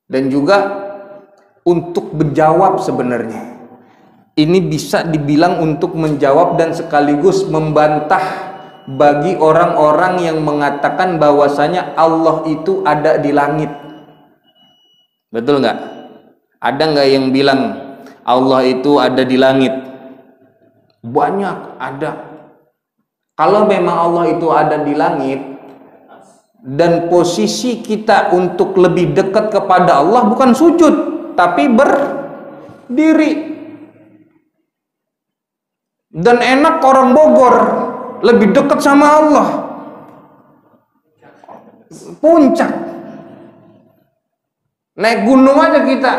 Dan juga untuk menjawab sebenarnya. Ini bisa dibilang untuk menjawab dan sekaligus membantah bagi orang-orang yang mengatakan bahwasanya Allah itu ada di langit. Betul nggak? Ada nggak yang bilang Allah itu ada di langit? Banyak, ada. Kalau memang Allah itu ada di langit dan posisi kita untuk lebih dekat kepada Allah bukan sujud tapi berdiri. Dan enak orang Bogor lebih dekat sama Allah, puncak, naik gunung aja kita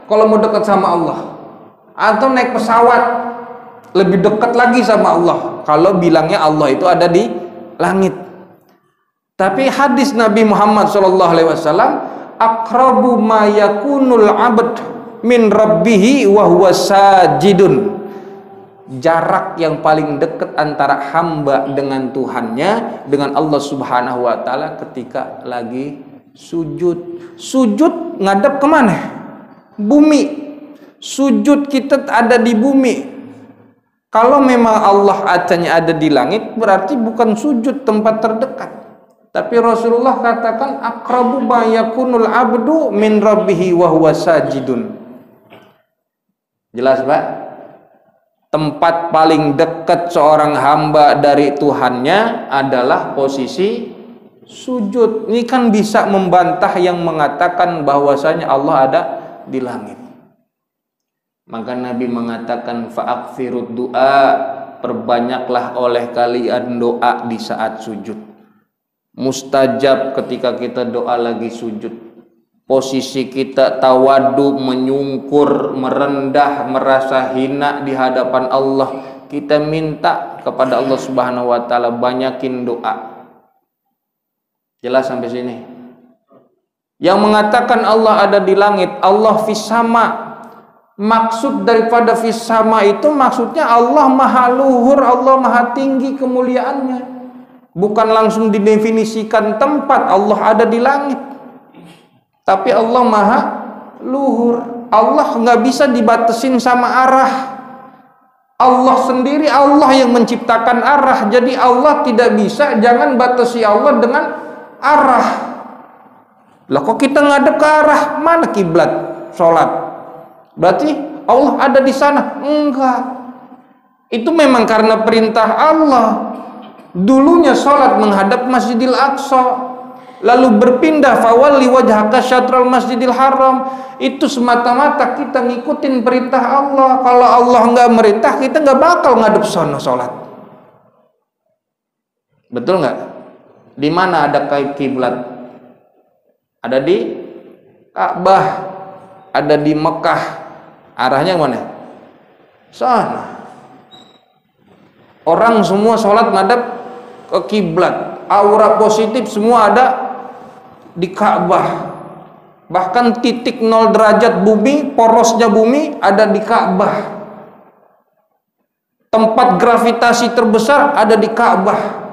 kalau mau dekat sama Allah, atau naik pesawat lebih dekat lagi sama Allah kalau bilangnya Allah itu ada di langit. Tapi hadis Nabi Muhammad SAW, aqrabu ma yakunul abd min rabbihi wa huwa sajidun. Jarak yang paling dekat antara hamba dengan Tuhannya, dengan Allah Subhanahu wa Ta'ala ketika lagi sujud. Sujud ngadep kemana? Bumi. Sujud kita ada di bumi. Kalau memang Allah adanya ada di langit, berarti bukan sujud tempat terdekat. Tapi Rasulullah katakan aqrabu ma yakunul abdu min rabbihi wa huwa sajidun. Jelas, Pak? Tempat paling dekat seorang hamba dari Tuhannya adalah posisi sujud. Ini kan bisa membantah yang mengatakan bahwasanya Allah ada di langit. Maka Nabi mengatakan fa'akfirud du'a, perbanyaklah oleh kalian doa di saat sujud. Mustajab ketika kita doa lagi sujud. Posisi kita tawadu, menyungkur, merendah, merasa hina di hadapan Allah. Kita minta kepada Allah Subhanahu wa Ta'ala, banyakin doa. Jelas sampai sini? Yang mengatakan Allah ada di langit, Allah fis sama. Maksud daripada fis sama itu maksudnya Allah maha luhur, Allah maha tinggi kemuliaannya. Bukan langsung didefinisikan tempat Allah ada di langit. Tapi Allah maha luhur. Allah nggak bisa dibatasin sama arah. Allah sendiri, Allah yang menciptakan arah. Jadi Allah tidak bisa, jangan batasi Allah dengan arah. Lah kok kita ngadep ke arah? Mana kiblat sholat? Berarti Allah ada di sana? Enggak. Itu memang karena perintah Allah. Dulunya sholat menghadap Masjidil Aqsa, lalu berpindah fawalli wajhaka syatral Masjidil Haram. Itu semata-mata kita ngikutin perintah Allah. Kalau Allah nggak merintah, kita nggak bakal ngadep sana sholat. Betul nggak? Di mana ada kiblat? Ada di Ka'bah, ada di Mekah. Arahnya mana? Sana. Orang semua sholat ngadep ke kiblat. Aura positif semua ada di Ka'bah. Bahkan titik 0 derajat bumi, porosnya bumi ada di Ka'bah. Tempat gravitasi terbesar ada di Ka'bah.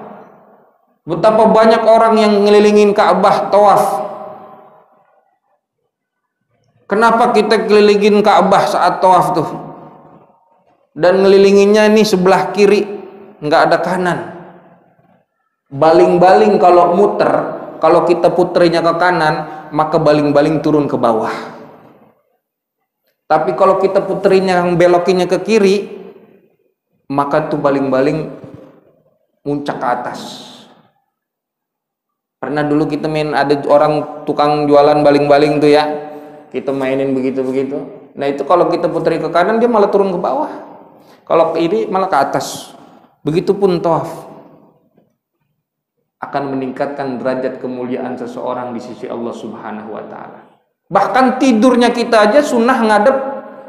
Betapa banyak orang yang ngelilingin Ka'bah tawaf. Kenapa kita kelilingin Ka'bah saat tawaf tuh? Dan ngelilinginnya ini sebelah kiri, nggak ada kanan. Baling-baling kalau muter, kalau kita puterinya ke kanan, maka baling-baling turun ke bawah. Tapi kalau kita puterinya yang belokinnya ke kiri, maka tuh baling-baling muncak ke atas. Pernah dulu kita main, ada orang tukang jualan baling-baling tuh ya, kita mainin begitu-begitu. Nah itu kalau kita puteri ke kanan, dia malah turun ke bawah. Kalau ke kiri malah ke atas. Begitupun tawaf akan meningkatkan derajat kemuliaan seseorang di sisi Allah Subhanahu wa Ta'ala. Bahkan tidurnya kita aja sunnah ngadep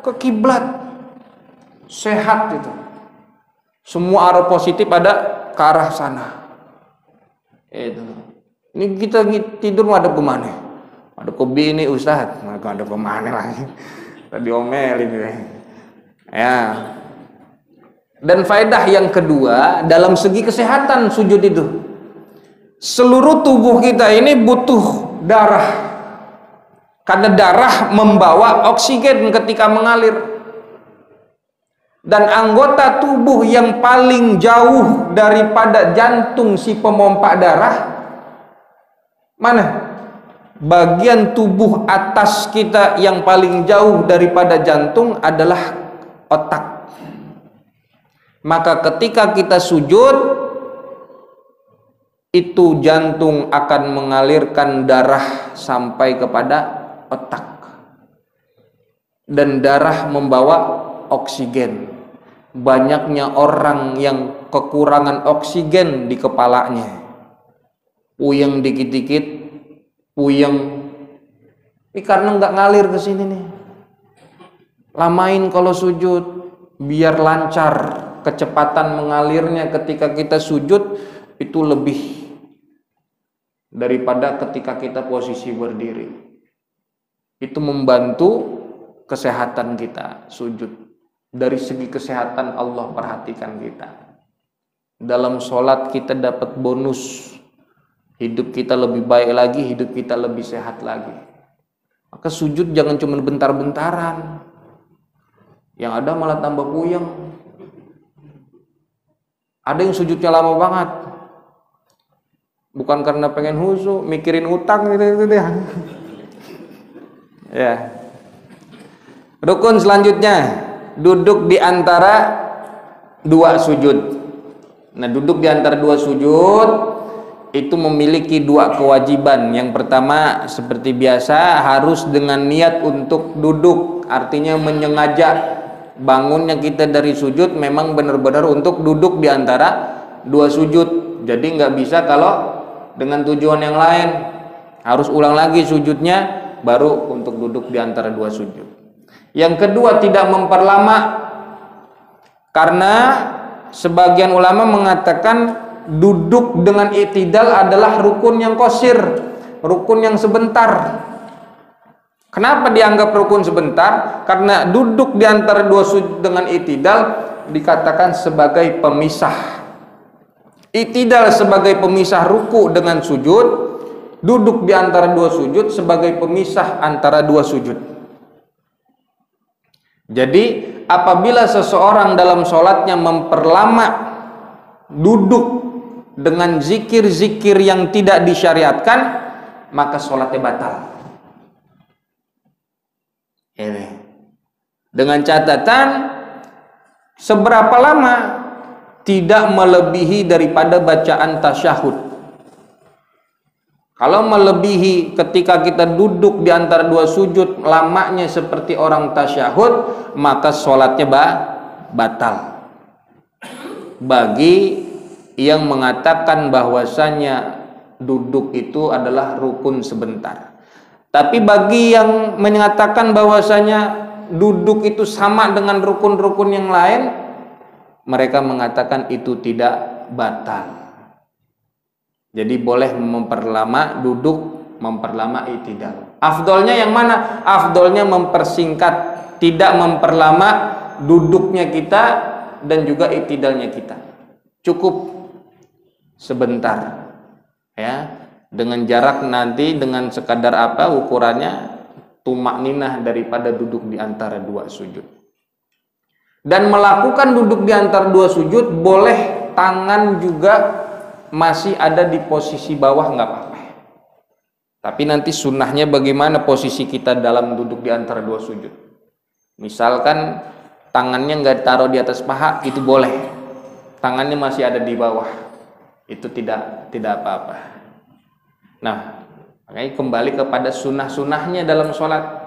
ke kiblat. Sehat itu. Semua arah positif ada ke arah sana. Itu. Ini kita tidur ngadep ke mana? Ada ke bini Ustaz, ngadep ke mana lagi? Tadi omelin ya. Dan faedah yang kedua dalam segi kesehatan sujud itu. Seluruh tubuh kita ini butuh darah. Karena darah membawa oksigen ketika mengalir. Dan anggota tubuh yang paling jauh daripada jantung si pemompa darah mana? Bagian tubuh atas kita yang paling jauh daripada jantung adalah otak. Maka ketika kita sujud, itu jantung akan mengalirkan darah sampai kepada otak, dan darah membawa oksigen. Banyaknya orang yang kekurangan oksigen di kepalanya, puyeng dikit-dikit, puyeng. Ini karena nggak ngalir ke sini nih. Lamain kalau sujud biar lancar, kecepatan mengalirnya ketika kita sujud itu lebih daripada ketika kita posisi berdiri. Itu membantu kesehatan kita sujud. Dari segi kesehatan Allah perhatikan kita. Dalam sholat kita dapat bonus, hidup kita lebih baik lagi, hidup kita lebih sehat lagi. Maka sujud jangan cuma bentar-bentaran, yang ada malah tambah puyeng. Ada yang sujudnya lama banget, bukan karena pengen husu, mikirin utang gitu deh. Ya. Rukun selanjutnya, duduk di antara dua sujud. Nah, duduk di antara dua sujud itu memiliki dua kewajiban. Yang pertama, seperti biasa, harus dengan niat untuk duduk, artinya menyengaja. Bangunnya kita dari sujud memang benar-benar untuk duduk di antara dua sujud. Jadi nggak bisa kalau dengan tujuan yang lain, harus ulang lagi sujudnya baru untuk duduk di antara dua sujud. Yang kedua, tidak memperlama, karena sebagian ulama mengatakan duduk dengan i'tidal adalah rukun yang qasir, rukun yang sebentar. Kenapa dianggap rukun sebentar? Karena duduk di antara dua sujud dengan i'tidal dikatakan sebagai pemisah. I'tidal sebagai pemisah ruku dengan sujud, duduk di antara dua sujud sebagai pemisah antara dua sujud. Jadi apabila seseorang dalam sholatnya memperlama duduk dengan zikir-zikir yang tidak disyariatkan, maka sholatnya batal. Ini dengan catatan seberapa lama? Tidak melebihi daripada bacaan tasyahud. Kalau melebihi ketika kita duduk di antara dua sujud, lamanya seperti orang tasyahud, maka sholatnya batal. Bagi yang mengatakan bahwasanya duduk itu adalah rukun sebentar. Tapi bagi yang menyatakan bahwasanya duduk itu sama dengan rukun-rukun yang lain, mereka mengatakan itu tidak batal. Jadi boleh memperlama duduk, memperlama i'tidal. Afdolnya yang mana? Afdolnya mempersingkat, tidak memperlama duduknya kita dan juga i'tidalnya kita. Cukup sebentar, ya, dengan jarak nanti dengan sekadar apa ukurannya, tumakninah daripada duduk di antara dua sujud. Dan melakukan duduk di antara dua sujud boleh tangan juga masih ada di posisi bawah, nggak apa-apa. Tapi nanti sunnahnya bagaimana posisi kita dalam duduk di antara dua sujud. Misalkan tangannya nggak taruh di atas paha, itu boleh. Tangannya masih ada di bawah, itu tidak apa-apa. Nah, makanya kembali kepada sunnah-sunnahnya dalam sholat.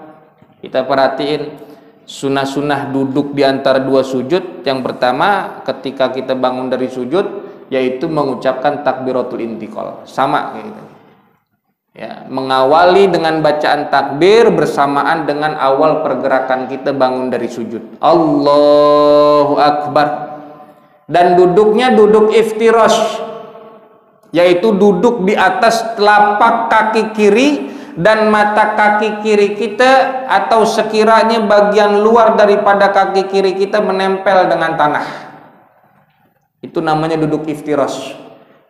Kita perhatiin sunnah-sunnah duduk di antara dua sujud. Yang pertama, ketika kita bangun dari sujud, yaitu mengucapkan takbiratul intiqal, sama kayak gitu. Ya, mengawali dengan bacaan takbir bersamaan dengan awal pergerakan kita bangun dari sujud. Allahu Akbar. Dan duduknya duduk iftirash, yaitu duduk di atas telapak kaki kiri dan mata kaki kiri kita, atau sekiranya bagian luar daripada kaki kiri kita menempel dengan tanah. Itu namanya duduk iftirash.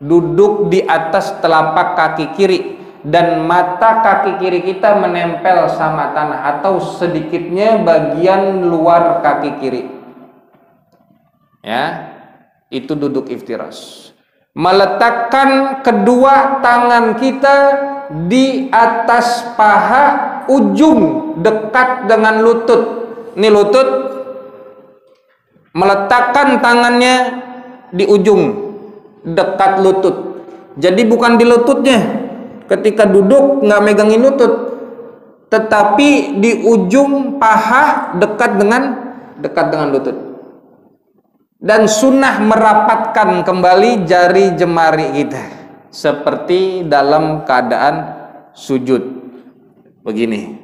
Duduk di atas telapak kaki kiri dan mata kaki kiri kita menempel sama tanah atau sedikitnya bagian luar kaki kiri. Ya, itu duduk iftirash. Meletakkan kedua tangan kita di atas paha ujung dekat dengan lutut. Ini lutut, meletakkan tangannya di ujung dekat lutut. Jadi bukan di lututnya. Ketika duduk nggak megangin lutut, tetapi di ujung paha dekat dengan lutut. Dan sunnah merapatkan kembali jari jemari kita seperti dalam keadaan sujud. Begini.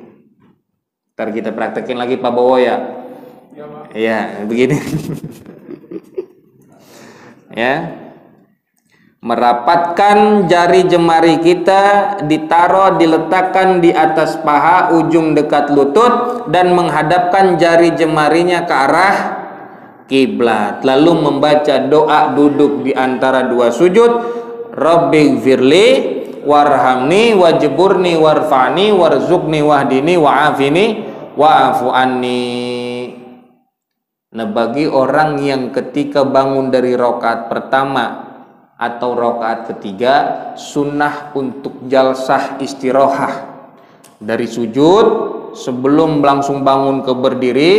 Ntar kita praktekin lagi Pak Bowo ya. Iya, begini. Ya. Merapatkan jari jemari kita, diletakkan di atas paha ujung dekat lutut dan menghadapkan jari jemarinya ke arah kiblat. Lalu membaca doa duduk di antara dua sujud. Rabbighfirli warhamni wajburni warfa'ni warzuqni wahdini wa'afini wa'afu anni. Nah, bagi orang yang ketika bangun dari rakaat pertama atau rakaat ketiga, sunnah untuk jalsah istirahah dari sujud sebelum langsung bangun ke berdiri,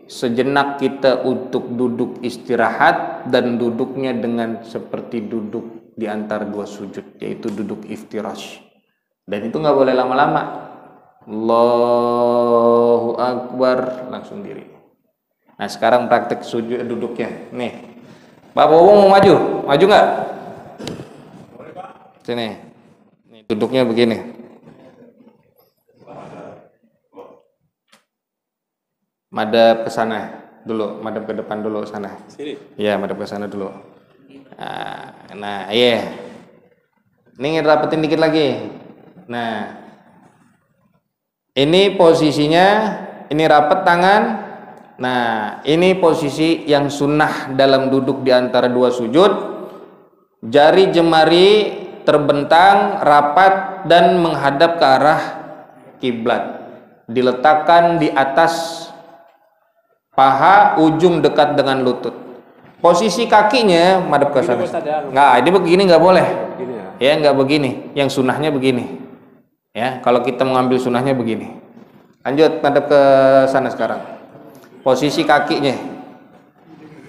sejenak kita untuk duduk istirahat dan duduknya dengan seperti duduk di antara dua sujud, yaitu duduk iftirash. Dan itu nggak boleh lama-lama. Allahu Akbar, langsung diri. Nah, sekarang praktek sujud duduknya. Nih, Pak Bowo mau maju nggak? Sini. Nih, duduknya begini. Madhab ke sana dulu, madhab ke depan dulu sana. Sini. Iya, madhab ke sana dulu. Nah, iya. Ini rapetin dikit lagi. Nah, ini posisinya, ini rapet tangan. Nah, ini posisi yang sunnah dalam duduk di antara dua sujud. Jari jemari terbentang, rapat dan menghadap ke arah kiblat. Diletakkan di atas paha ujung dekat dengan lutut. Posisi kakinya madhep ke sana. Nggak, ini begini nggak boleh. Ya, nggak begini. Yang sunnahnya begini. Ya, kalau kita mengambil sunnahnya begini. Lanjut madhep ke sana sekarang. Posisi kakinya.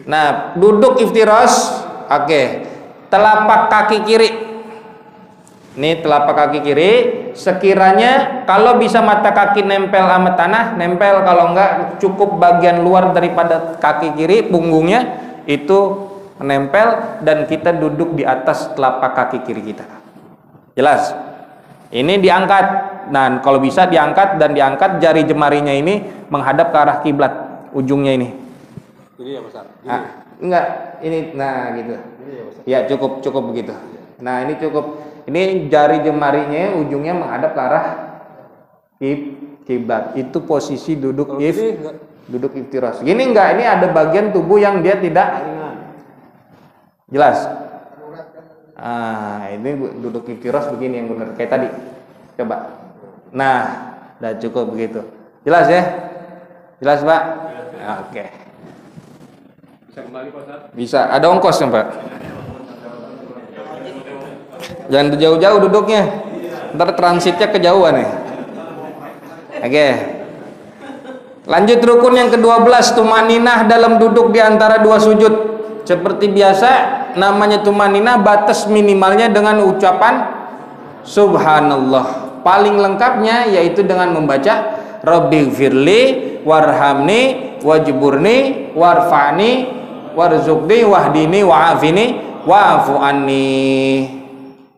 Nah, duduk iftirash. Oke. Telapak kaki kiri. Ini telapak kaki kiri. Sekiranya kalau bisa mata kaki nempel sama tanah, nempel. Kalau enggak, cukup bagian luar daripada kaki kiri, punggungnya itu menempel, dan kita duduk di atas telapak kaki kiri kita. Jelas? Ini diangkat. Nah, kalau bisa diangkat dan diangkat jari jemarinya ini menghadap ke arah kiblat. Ujungnya ini. Ini ya besar. Enggak, ini nah gitu. Ya, cukup begitu. Nah, ini cukup. Ini jari jemarinya ujungnya menghadap ke arah kiblat. Itu posisi duduk duduk iftirash. Gini enggak, ini ada bagian tubuh yang dia tidak jelas. Ini duduk iftirash begini yang benar kayak tadi. Coba. Nah, udah cukup begitu. Jelas ya? Jelas, Pak? Oke. Bisa kembali, Pak Ustaz? Bisa. Ada ongkosnya, Pak. Jangan jauh-jauh duduknya. Ntar transitnya kejauhan nih. Oke. Lanjut rukun yang ke-12, tumaninah dalam duduk di antara dua sujud. Seperti biasa, namanya tumaninah batas minimalnya dengan ucapan subhanallah. Paling lengkapnya yaitu dengan membaca Rabbighfirli warhamni wajburni warfa'ni warzuqni wahdini wa'afini wa'afu anni.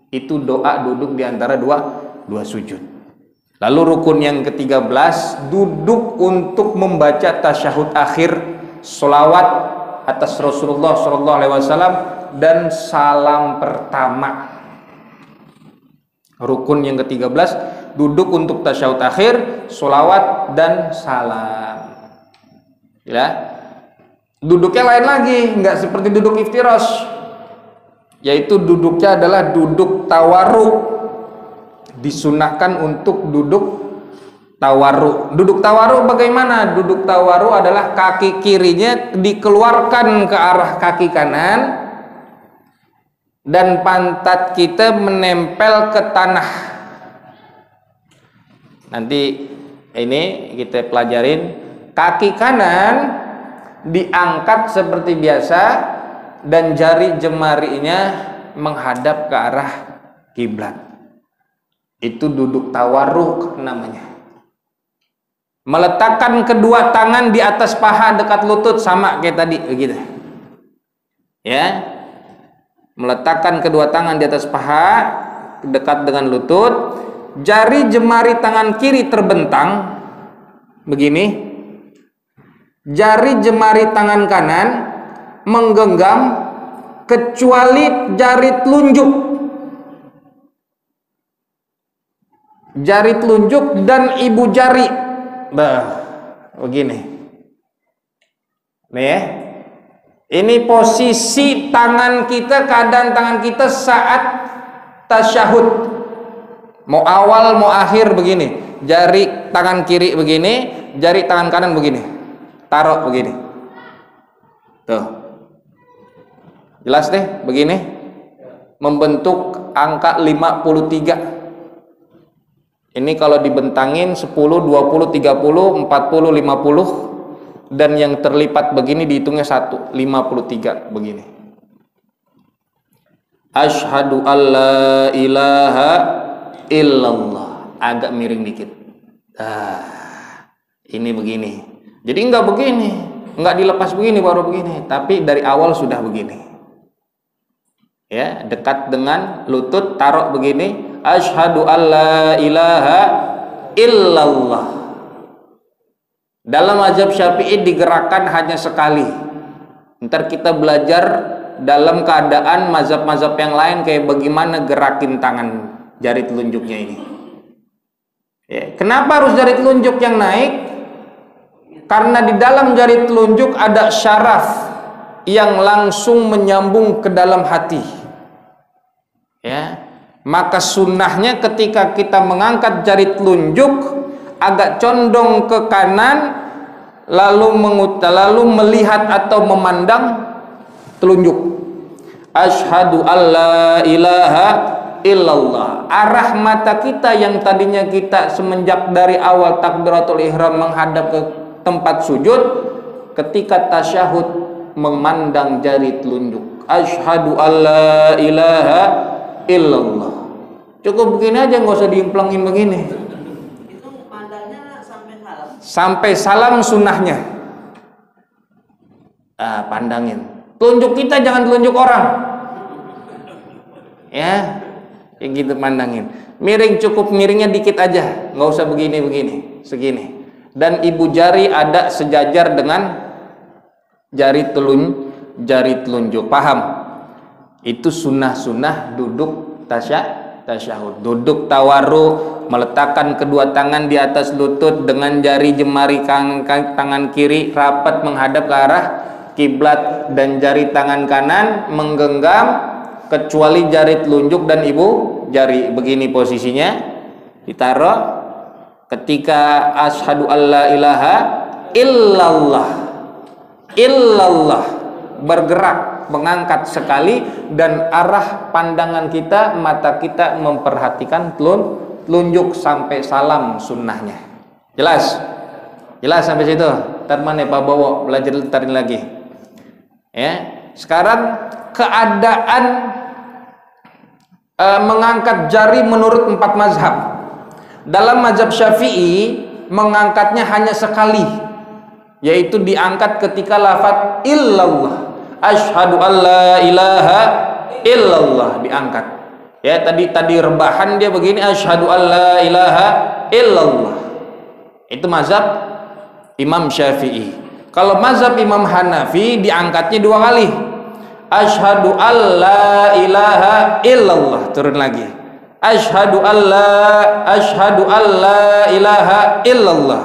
Itu doa duduk di antara dua sujud. Lalu rukun yang ke-13, duduk untuk membaca tasyahud akhir, sholawat atas Rasulullah SAW dan salam pertama. Rukun yang ke-13, duduk untuk tasyahud akhir, sholawat dan salam. Ya, duduknya lain lagi, nggak seperti duduk iftirash, yaitu duduknya adalah duduk tawarruk. disunahkan untuk duduk tawarruk. Duduk tawarruk bagaimana? Duduk tawarruk adalah kaki kirinya dikeluarkan ke arah kaki kanan dan pantat kita menempel ke tanah. Nanti ini kita pelajarin. Kaki kanan diangkat seperti biasa dan jari jemarinya menghadap ke arah kiblat. Itu duduk tawarruk namanya. Meletakkan kedua tangan di atas paha dekat lutut sama kayak tadi begitu. Ya. Meletakkan kedua tangan di atas paha dekat dengan lutut, jari jemari tangan kiri terbentang begini. Jari jemari tangan kanan menggenggam kecuali jari telunjuk. Jari telunjuk dan ibu jari. Begini. Nih ya. Ini posisi tangan kita, keadaan tangan kita saat tasyahud. Mau awal mau akhir begini. Jari tangan kiri begini, jari tangan kanan begini. Taruh begini. Tuh. Jelas deh begini. Membentuk angka 53. Ini kalau dibentangin 10, 20, 30, 40, 50 dan yang terlipat begini dihitungnya 1, 53 begini. Asyhadu alla ilaha illallah. Agak miring dikit. Ini begini. Jadi enggak begini, enggak dilepas begini baru begini, tapi dari awal sudah begini. Ya, dekat dengan lutut taruh begini. Asyhadu alla ilaha illallah. Dalam mazhab Syafi'i digerakkan hanya sekali. Ntar kita belajar dalam keadaan mazhab-mazhab yang lain kayak bagaimana gerakin tangan jari telunjuknya ini. Ya, kenapa harus jari telunjuk yang naik? Karena di dalam jari telunjuk ada syaraf yang langsung menyambung ke dalam hati. Ya, maka sunnahnya ketika kita mengangkat jari telunjuk agak condong ke kanan, lalu melihat atau memandang telunjuk. Asyhadu alla ilaha illallah. Arah mata kita yang tadinya kita semenjak dari awal takbiratul ihram menghadap ke tempat sujud, ketika tasyahud memandang jari telunjuk. Asyhadu alla ilaha illallah. Cukup begini aja, nggak usah diimplengin begini. Itu pandangnya sampai salam. Sampai salam sunnahnya. Pandangin. Telunjuk kita jangan telunjuk orang. Ya, kayak gitu pandangin. Miring, cukup miringnya dikit aja, nggak usah begini-begini, segini. Dan ibu jari ada sejajar dengan jari telunjuk. Paham? Itu sunnah-sunnah duduk tasyahud. Duduk tawarruk, meletakkan kedua tangan di atas lutut dengan jari jemari tangan kiri rapat menghadap ke arah kiblat dan jari tangan kanan menggenggam kecuali jari telunjuk dan ibu jari. Begini posisinya, ditaruh. Ketika asyhadu alla ilaha illallah bergerak, mengangkat sekali, dan arah pandangan kita, mata kita memperhatikan telunjuk sampai salam sunnahnya. Jelas? Jelas sampai situ? Ntar mana Pak Bowo belajar tarin lagi. Ya, sekarang keadaan mengangkat jari menurut 4 mazhab. Dalam mazhab Syafi'i mengangkatnya hanya sekali, yaitu diangkat ketika lafaz illallah. Asyhadu alla ilaha illallah diangkat. Ya, tadi rebahan dia begini, asyhadu alla ilaha illallah. Itu mazhab Imam Syafi'i. Kalau mazhab Imam Hanafi diangkatnya 2 kali. Asyhadu alla ilaha illallah, turun lagi. Asyhadu alla ilaha illallah.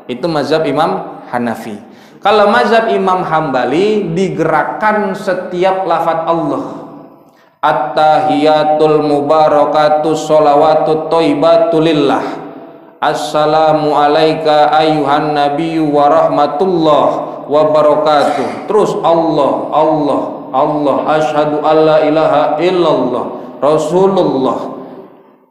Itu mazhab Imam Hanafi. Kalau mazhab Imam Hambali digerakkan setiap lafaz Allah. At-tahiyatul mubarakatus sholawatut thayyibatu lillah. Assalamu alayka ayyuhan nabiyyu wa rahmatullah wa barakatuh. Terus Allah, Allah, Allah, asyhadu alla ilaha illallah Rasulullah.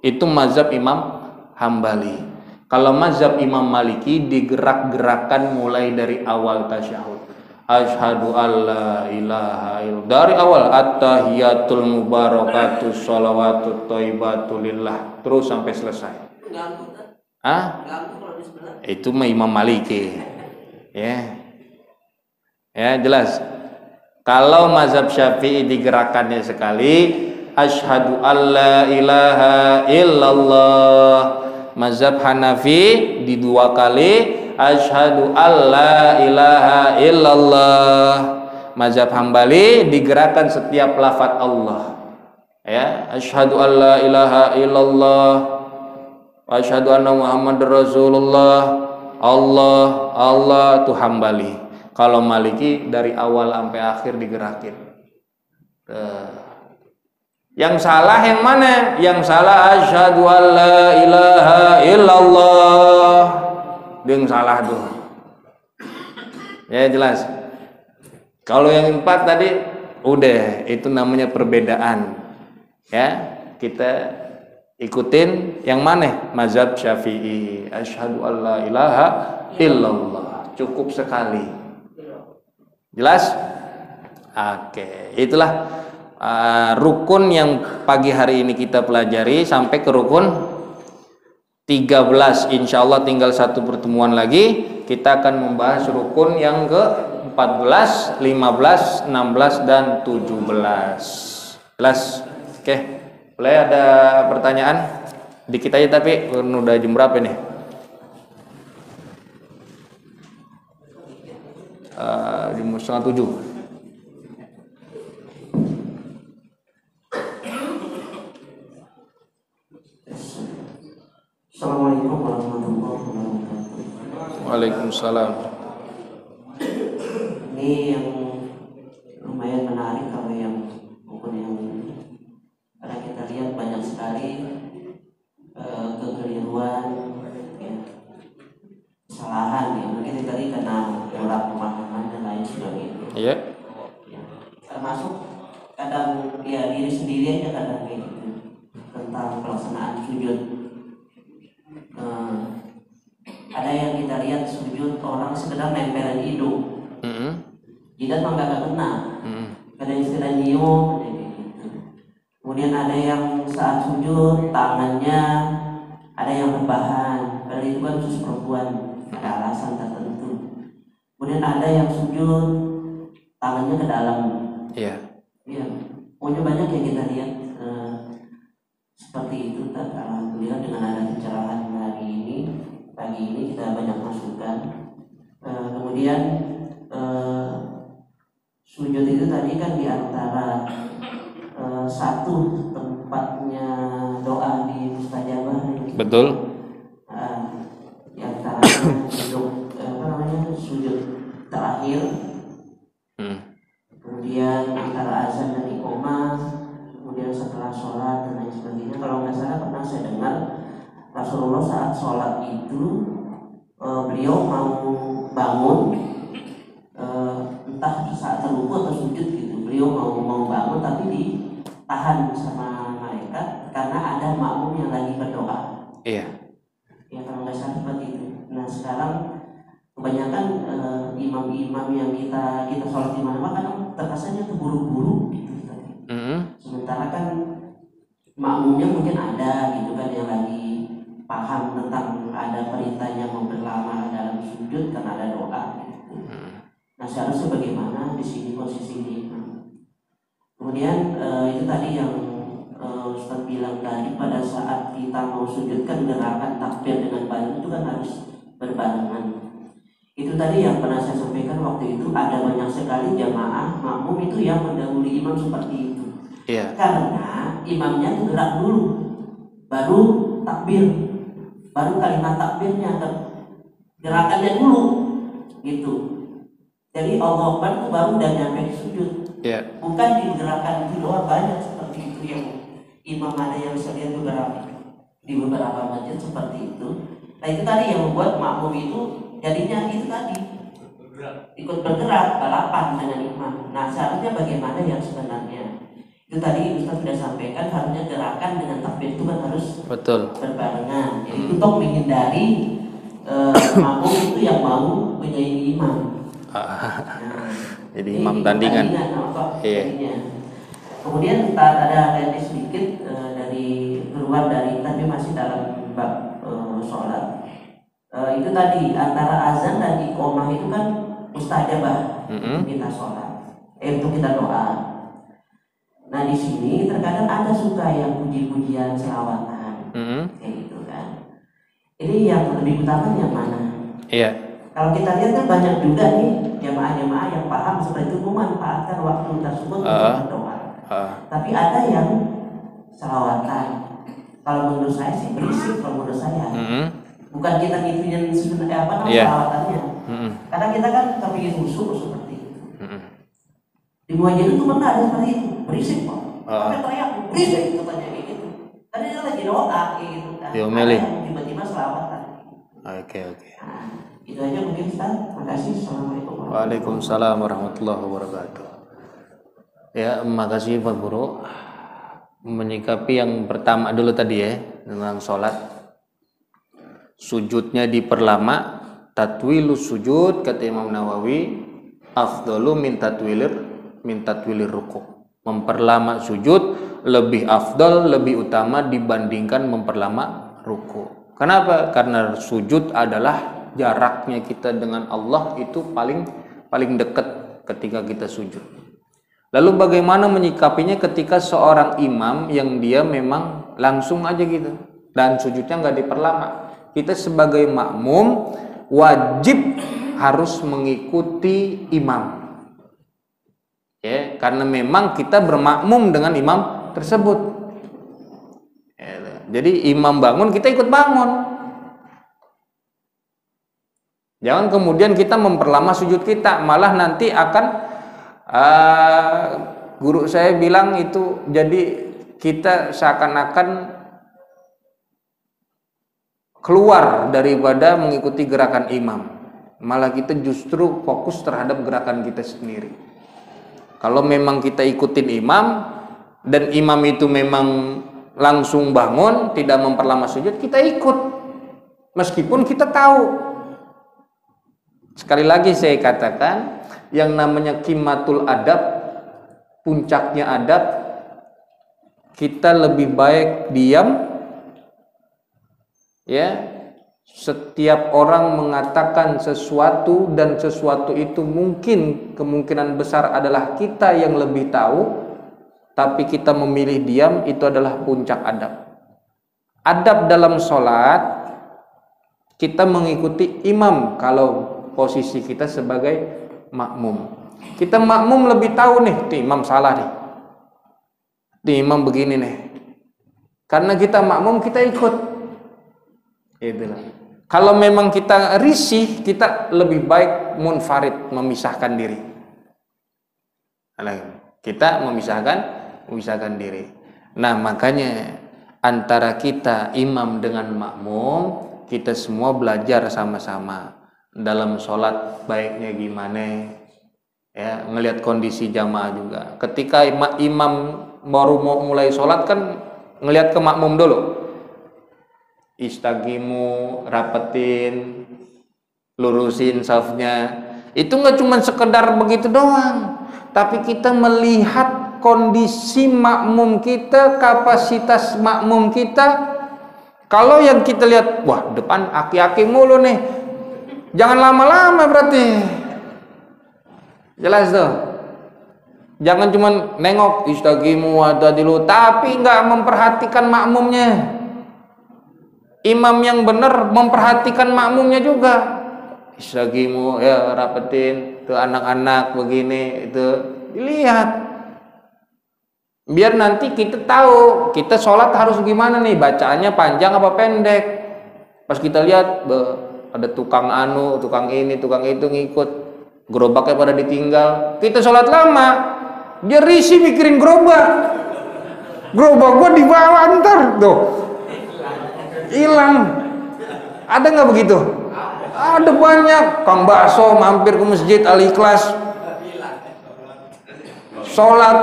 Itu mazhab Imam Hambali. Kalau mazhab Imam Maliki digerak-gerakan mulai dari awal tasyahud. Asyhadu alla ilaha illallah. Dari awal at-tahiyatul mubarakatus sholawatut thayyibatu lillah terus sampai selesai. Ganggu kan? Ganggu kalau di sebelah. Itu mah Imam Maliki. Ya. Ya, jelas. Kalau mazhab Syafi'i digerakkannya sekali, asyhadu alla ilaha illallah. Mazhab Hanafi di 2 kali, asyhadu alla ilaha illallah. Mazhab Hambali digerakkan setiap lafaz Allah. Ya, asyhadu alla ilaha illallah wa asyhadu anna Muhammadar Rasulullah. Allah, Allah itu Hambali. Kalau Maliki dari awal sampai akhir digerakin. Yang salah yang mana? Yang salah asyhadu alla ilaha illallah. Dia yang salah tuh. Ya jelas. Kalau yang 4 tadi udah itu namanya perbedaan. Ya, kita ikutin yang mana? Mazhab Syafi'i. Asyhadu alla ilaha illallah. Cukup sekali. Jelas? Oke, itulah rukun yang pagi hari ini kita pelajari sampai ke rukun 13. Insya Allah tinggal 1 pertemuan lagi kita akan membahas rukun yang ke 14, 15, 16 dan 17. Jelas? Oke. Boleh ada pertanyaan? Dikit aja tapi udah jam berapa nih? Jam 6:30. Assalamualaikum warahmatullahi wabarakatuh. Waalaikumsalam. Ini yang lumayan menarik kalau yang buku yang karena kita lihat banyak sekali kekeliruan, ya, kesalahan ya. Mungkin tadi karena kurang pemahaman dan lain sebagainya. Iya. Ya, termasuk kadang ya diri sendiri aja kadang kayak gitu tentang pelaksanaan sujud. Ada yang kita lihat sujud orang sekedar nempelin hidung, jidat mah nggak kena, ada istilah nyium, gitu. Kemudian ada yang saat sujud tangannya ada yang berbahan, padahal itu kan khusus perempuan, ada alasan tertentu. Kemudian ada yang sujud tangannya ke dalam, Iya. ya, pokoknya banyak yang kita lihat seperti itu. Alhamdulillah dengan ada pencerahan hari ini, pagi ini kita banyak masukan. Kemudian sujud itu tadi kan diantara satu tempatnya doa di mustajabah. Betul. Diantaranya sujud terakhir. Kemudian antara azan dan iqomah. Kemudian setelah sholat dan lain sebagainya. Kalau nggak salah pernah saya dengar Rasulullah saat sholat itu beliau mau bangun, entah saat terlupa atau sujud gitu, beliau mau bangun tapi ditahan sama malaikat karena ada makmum yang lagi berdoa. Iya. Ya kalau nggak salah seperti itu. Nah sekarang kebanyakan imam-imam yang kita sholat di mana kan terkesannya terburu-buru gitu. Sementara kan makmumnya mungkin ada gitu kan yang lagi paham tentang ada perintahnya memperlama dalam sujud karena ada doa gitu. Nah seharusnya bagaimana di sini posisi imam. Kemudian itu tadi yang Ustaz bilang tadi pada saat kita mau sujud kan gerakan takbir dengan badan itu kan harus berbarengan. Itu tadi yang pernah saya sampaikan waktu itu ada banyak sekali jamaah makmum itu yang mendahului imam seperti itu. Iya. Karena imamnya itu gerak dulu, baru takbir, baru kalimat takbirnya, gerakannya dulu, gitu. Jadi Allah Akbar itu baru udah nyampe di sujud. Iya. Bukan di gerakan itu doang, banyak seperti itu yang imam ada yang saya lihat di beberapa masjid seperti itu. Nah itu tadi yang membuat makmum itu jadinya itu tadi ikut bergerak balapan dengan imam. Nah seharusnya bagaimana yang sebenarnya itu tadi Ustaz sudah sampaikan, harusnya gerakan dengan takbir itu kan harus Betul. berbarengan. Jadi untuk menghindari makmum itu yang mau menjadi imam. Nah, Jadi imam tandingan. Iya. Kemudian kita ada sedikit dari keluar dari tapi masih dalam bab sholat. Itu tadi antara azan dan iqomah itu kan mustajabah untuk kita sholat, untuk kita doa. Nah di sini terkadang ada suka yang puji-pujian selawatan, kayak gitu kan. Ini yang lebih utama yang mana? Iya. Kalau kita lihat kan banyak juga nih jamaah-jamaah yang paham seperti itu memanfaatkan waktu tersebut untuk berdoa. Tapi ada yang selawatan. Kalau menurut saya sih berisik kalau menurut saya. Bukan kita ngituin sebenarnya selawatannya. Karena kita kan kepingin khusyuk seperti itu. Di muajir itu pernah ada seperti itu, berisik kok. Sampai teriak berisik katanya kayak gitu. Tadi dia lagi doa kayak gitu kan. Tiba-tiba selawatan. Oke. Nah, itu aja mungkin Ustaz. Terima kasih. Assalamualaikum. Waalaikumsalam warahmatullahi wabarakatuh. Ya, makasih Pak Guru. Menyikapi yang pertama dulu tadi ya, tentang sholat. Sujudnya diperlama, tatwilus sujud kata Imam Nawawi, afdalu min tatwilir ruku'. Memperlama sujud lebih afdal, lebih utama dibandingkan memperlama ruku'. Kenapa? Karena sujud adalah jaraknya kita dengan Allah itu paling dekat ketika kita sujud. Lalu bagaimana menyikapinya ketika seorang imam yang dia memang langsung aja gitu dan sujudnya nggak diperlama? Kita sebagai makmum wajib harus mengikuti imam, ya, karena memang kita bermakmum dengan imam tersebut. Jadi imam bangun, kita ikut bangun. Jangan kemudian kita memperlama sujud kita, malah nanti akan guru saya bilang itu jadi kita seakan-akan keluar daripada mengikuti gerakan imam, malah kita justru fokus terhadap gerakan kita sendiri. Kalau memang kita ikutin imam dan imam itu memang langsung bangun, tidak memperlama sujud, kita ikut meskipun kita tahu. Sekali lagi saya katakan, yang namanya qimatul adab, puncaknya adab, kita lebih baik diam. Ya, setiap orang mengatakan sesuatu dan sesuatu itu mungkin kemungkinan besar adalah kita yang lebih tahu, tapi kita memilih diam, itu adalah puncak adab. Adab dalam sholat, kita mengikuti imam kalau posisi kita sebagai makmum. Kita makmum lebih tahu nih, imam salah nih, imam begini nih. Karena kita makmum, kita ikut. Itulah. Kalau memang kita risih, kita lebih baik munfarid, memisahkan diri. Kita memisahkan diri. Nah, makanya antara kita imam dengan makmum, kita semua belajar sama-sama dalam sholat baiknya gimana, ya, ngelihat kondisi jamaah juga. Ketika imam baru mau mulai sholat kan ngelihat ke makmum dulu. Istagimu, rapetin, lurusin safnya. Itu nggak cuma sekedar begitu doang, tapi kita melihat kondisi makmum kita, kapasitas makmum kita. Kalau yang kita lihat, wah depan aki-aki mulu nih, jangan lama-lama berarti. Jelas tuh. Jangan cuma nengok istagimu ada dulu, tapi nggak memperhatikan makmumnya. Imam yang benar memperhatikan makmumnya juga. Istagimu, ya rapetin, tuh anak-anak begini, itu dilihat. Biar nanti kita tahu kita sholat harus gimana nih, bacaannya panjang apa pendek. Pas kita lihat ada tukang anu, tukang ini, tukang itu ngikut, gerobaknya pada ditinggal, kita sholat lama, dia risih mikirin gerobak. Gerobak gua dibawa ntar tuh hilang. Ada nggak begitu? Ada banyak. Kang bakso mampir ke masjid Al Ikhlas, sholat,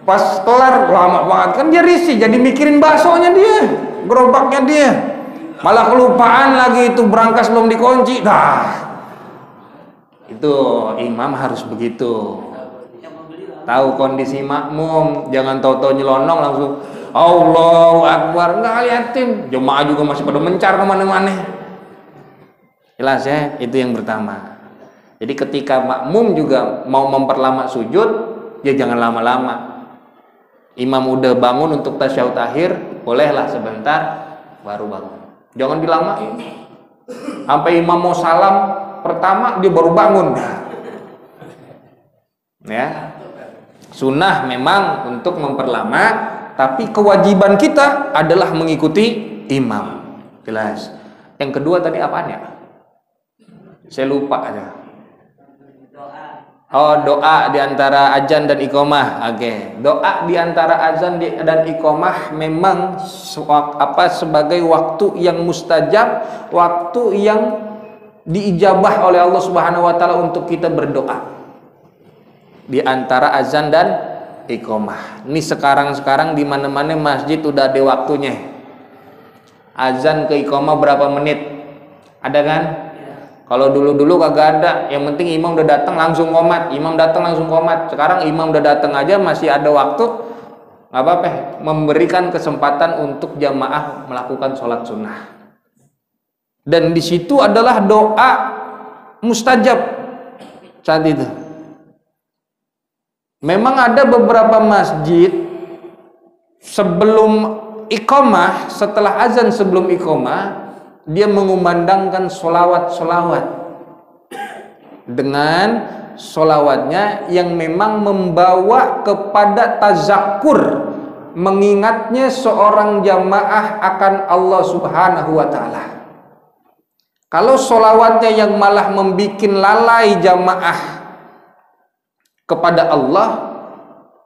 pas kelar lama banget kan dia risih, jadi mikirin baksonya dia, gerobaknya dia, malah kelupaan lagi itu berangkas belum dikunci. Itu imam harus begitu, tahu kondisi makmum, jangan tahu-tahu nyelonong langsung Allahu Akbar, nggak liatin. Jemaah juga masih pada mencar kemana-mana. Jelas ya, itu yang pertama. Jadi ketika makmum juga mau memperlama sujud, ya jangan lama-lama. Imam udah bangun untuk tasyahud akhir, bolehlah sebentar baru bangun. Jangan dilamain. Sampai imam mau salam pertama dia baru bangun. Ya. Sunnah memang untuk memperlama, tapi kewajiban kita adalah mengikuti imam. Jelas. Yang kedua tadi apaan ya? Saya lupa aja. Oh, doa di antara azan dan iqamah. Oke. Doa di antara azan dan iqamah memang sebagai waktu yang mustajab, waktu yang diijabah oleh Allah Subhanahu wa taala untuk kita berdoa. Di antara azan dan iqamah. Ini sekarang di mana-mana masjid udah ada waktunya. Azan ke iqamah berapa menit? Ada kan? Kalau dulu-dulu kagak ada, yang penting imam udah datang langsung qomat, imam datang langsung qomat. Sekarang imam udah datang aja masih ada waktu, nggak apa-apa, memberikan kesempatan untuk jamaah melakukan sholat sunnah. Dan di situ adalah doa mustajab saat itu. Memang ada beberapa masjid sebelum iqamah, setelah azan sebelum iqamah, dia mengumandangkan solawat dengan solawatnya yang memang membawa kepada tazakur, mengingatnya seorang jamaah akan Allah Subhanahu wa ta'ala. Kalau solawatnya yang malah membuat lalai jamaah kepada Allah,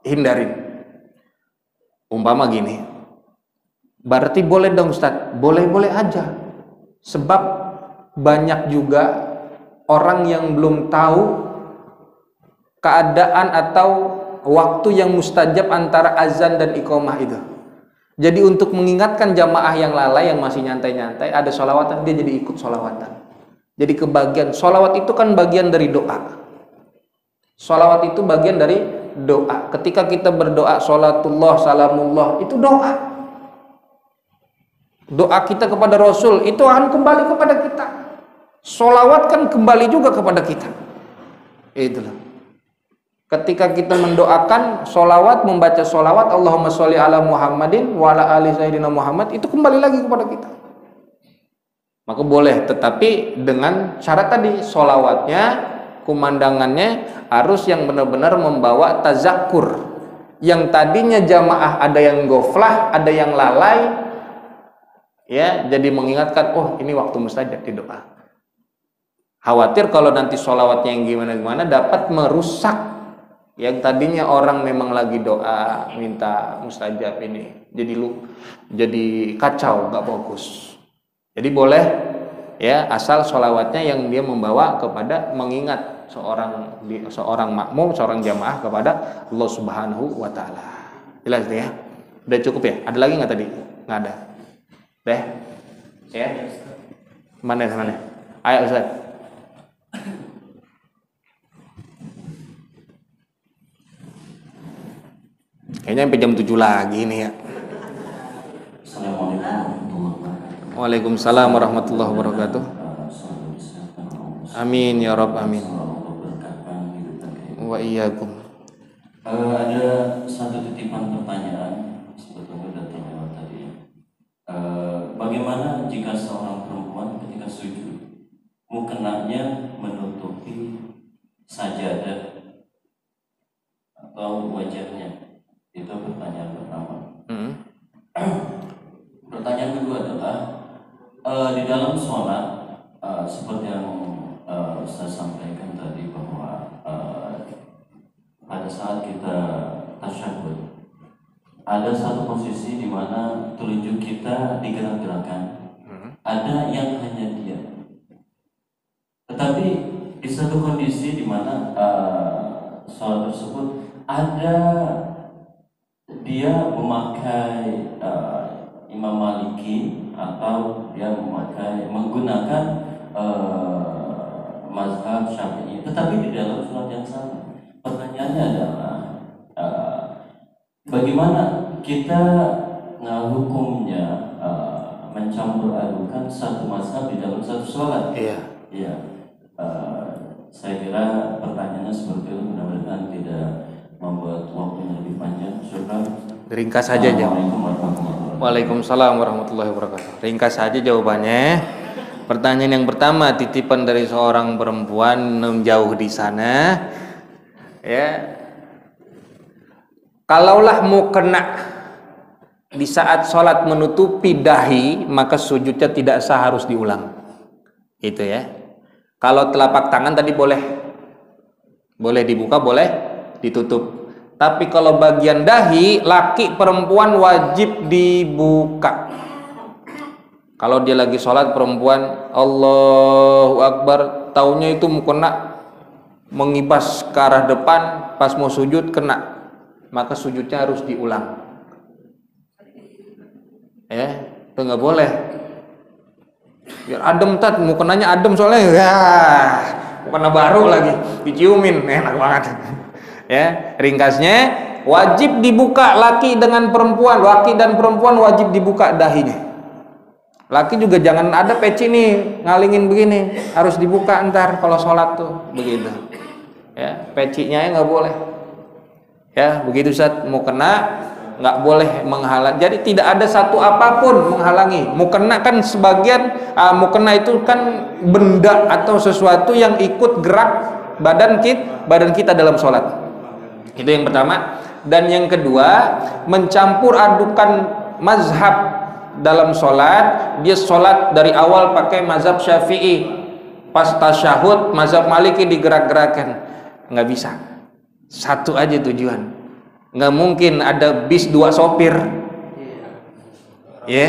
hindarin. Umpama gini, berarti boleh dong Ustaz? Boleh-boleh aja. Sebab banyak juga orang yang belum tahu keadaan atau waktu yang mustajab antara azan dan iqamah itu. Jadi untuk mengingatkan jamaah yang lalai, yang masih nyantai-nyantai, ada sholawatan, dia jadi ikut sholawatan. Jadi kebagian, sholawat itu kan bagian dari doa. Sholawat itu bagian dari doa. Ketika kita berdoa, sholatullah, salamullah, itu doa. Doa kita kepada Rasul itu akan kembali kepada kita. Sholawat kan kembali juga kepada kita. Itulah. Ketika kita mendoakan sholawat, membaca sholawat, Allahumma sholli ala Muhammadin wa ala ali sayyidina Muhammad, itu kembali lagi kepada kita. Maka boleh, tetapi dengan syarat tadi, sholawatnya, kumandangannya harus yang benar-benar membawa tazakur. Yang tadinya jamaah ada yang goflah, ada yang lalai, ya, jadi mengingatkan, oh ini waktu mustajab di doa. Khawatir kalau nanti sholawatnya yang gimana-gimana dapat merusak yang tadinya orang memang lagi doa minta mustajab ini, jadi kacau, nggak fokus. Jadi boleh ya, asal sholawatnya yang dia membawa kepada mengingat seorang makmum, seorang jamaah kepada Allah Subhanahu wa ta'ala. Jelas ya? Udah cukup ya? Ada lagi nggak tadi? Nggak ada. Deh, ya, mana? Ayo Ustaz. Kayaknya sampai jam 7 lagi nih ya. Waalaikumsalam warahmatullahi wabarakatuh. Amin ya Rabb, amin. Wa iyyakum. Ada satu titipan pertanyaan sebetulnya udah terjawab tadi. Bagaimana jika seorang perempuan ketika sujud mukenanya menutupi sajadah atau wajahnya? Itu pertanyaan pertama. Pertanyaan kedua adalah di dalam sholat seperti yang saya sampaikan tadi bahwa pada saat kita tasyahud ada satu posisi di mana telunjuk kita digerak-gerakkan. Ada yang hanya diam. Tetapi di satu kondisi di mana sholat tersebut ada dia memakai Imam Maliki atau dia menggunakan mazhab Syafi'i, tetapi di dalam sholat yang sama. Pertanyaannya adalah bagaimana kita hukumnya mencampur adukan satu mazhab di dalam satu sholat? Iya. Saya kira pertanyaannya seperti itu, mudah-mudahan tidak membuat waktunya lebih panjang. Syukran. Ringkas saja jawabannya. Waalaikumsalam warahmatullahi wabarakatuh. Ringkas saja jawabannya. Pertanyaan yang pertama, titipan dari seorang perempuan menjauh di sana. Ya. Kalaulah mau kena di saat sholat menutupi dahi, maka sujudnya tidak sah, harus diulang. Itu ya. Kalau telapak tangan tadi boleh dibuka, boleh ditutup. Tapi kalau bagian dahi, laki perempuan wajib dibuka. Kalau dia lagi sholat perempuan, Allahu Akbar, taunya itu mau kena, mengibas ke arah depan, pas mau sujud kena, maka sujudnya harus diulang. Ya, itu nggak boleh. Biar adem tat, mau kenanya adem soalnya, ya, mau kena baru lagi, diciumin, enak banget. Ya, ringkasnya wajib dibuka laki dengan perempuan, laki dan perempuan wajib dibuka dahinya. Laki juga jangan ada peci nih ngalingin begini, harus dibuka ntar kalau sholat tuh begitu. Ya, pecinya nggak boleh. Ya, begitu saat mau kena nggak boleh menghalang. Jadi tidak ada satu apapun menghalangi. Mukena kan sebagian mukena itu kan benda atau sesuatu yang ikut gerak badan kita dalam sholat. Itu yang pertama. Dan yang kedua, mencampur adukan mazhab dalam sholat. Dia sholat dari awal pakai mazhab Syafi'i, pas tasyahud mazhab Maliki digerak-gerakan. Nggak bisa. Satu aja tujuan. Nggak mungkin ada bis 2 sopir, ya,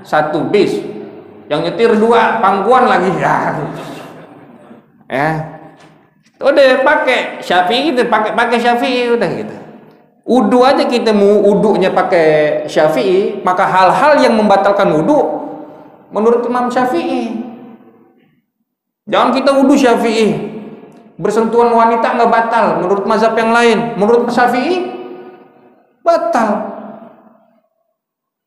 satu bis, yang nyetir 2, pangkuan lagi, ya, udah pakai Syafi'i, pakai Syafi'i, udah gitu. Wudu aja kita mau wudunya pakai Syafi'i, maka hal-hal yang membatalkan wudu menurut Imam Syafi'i. Jangan kita wudu Syafi'i. Bersentuhan wanita nggak batal menurut mazhab yang lain, menurut Syafi'i batal.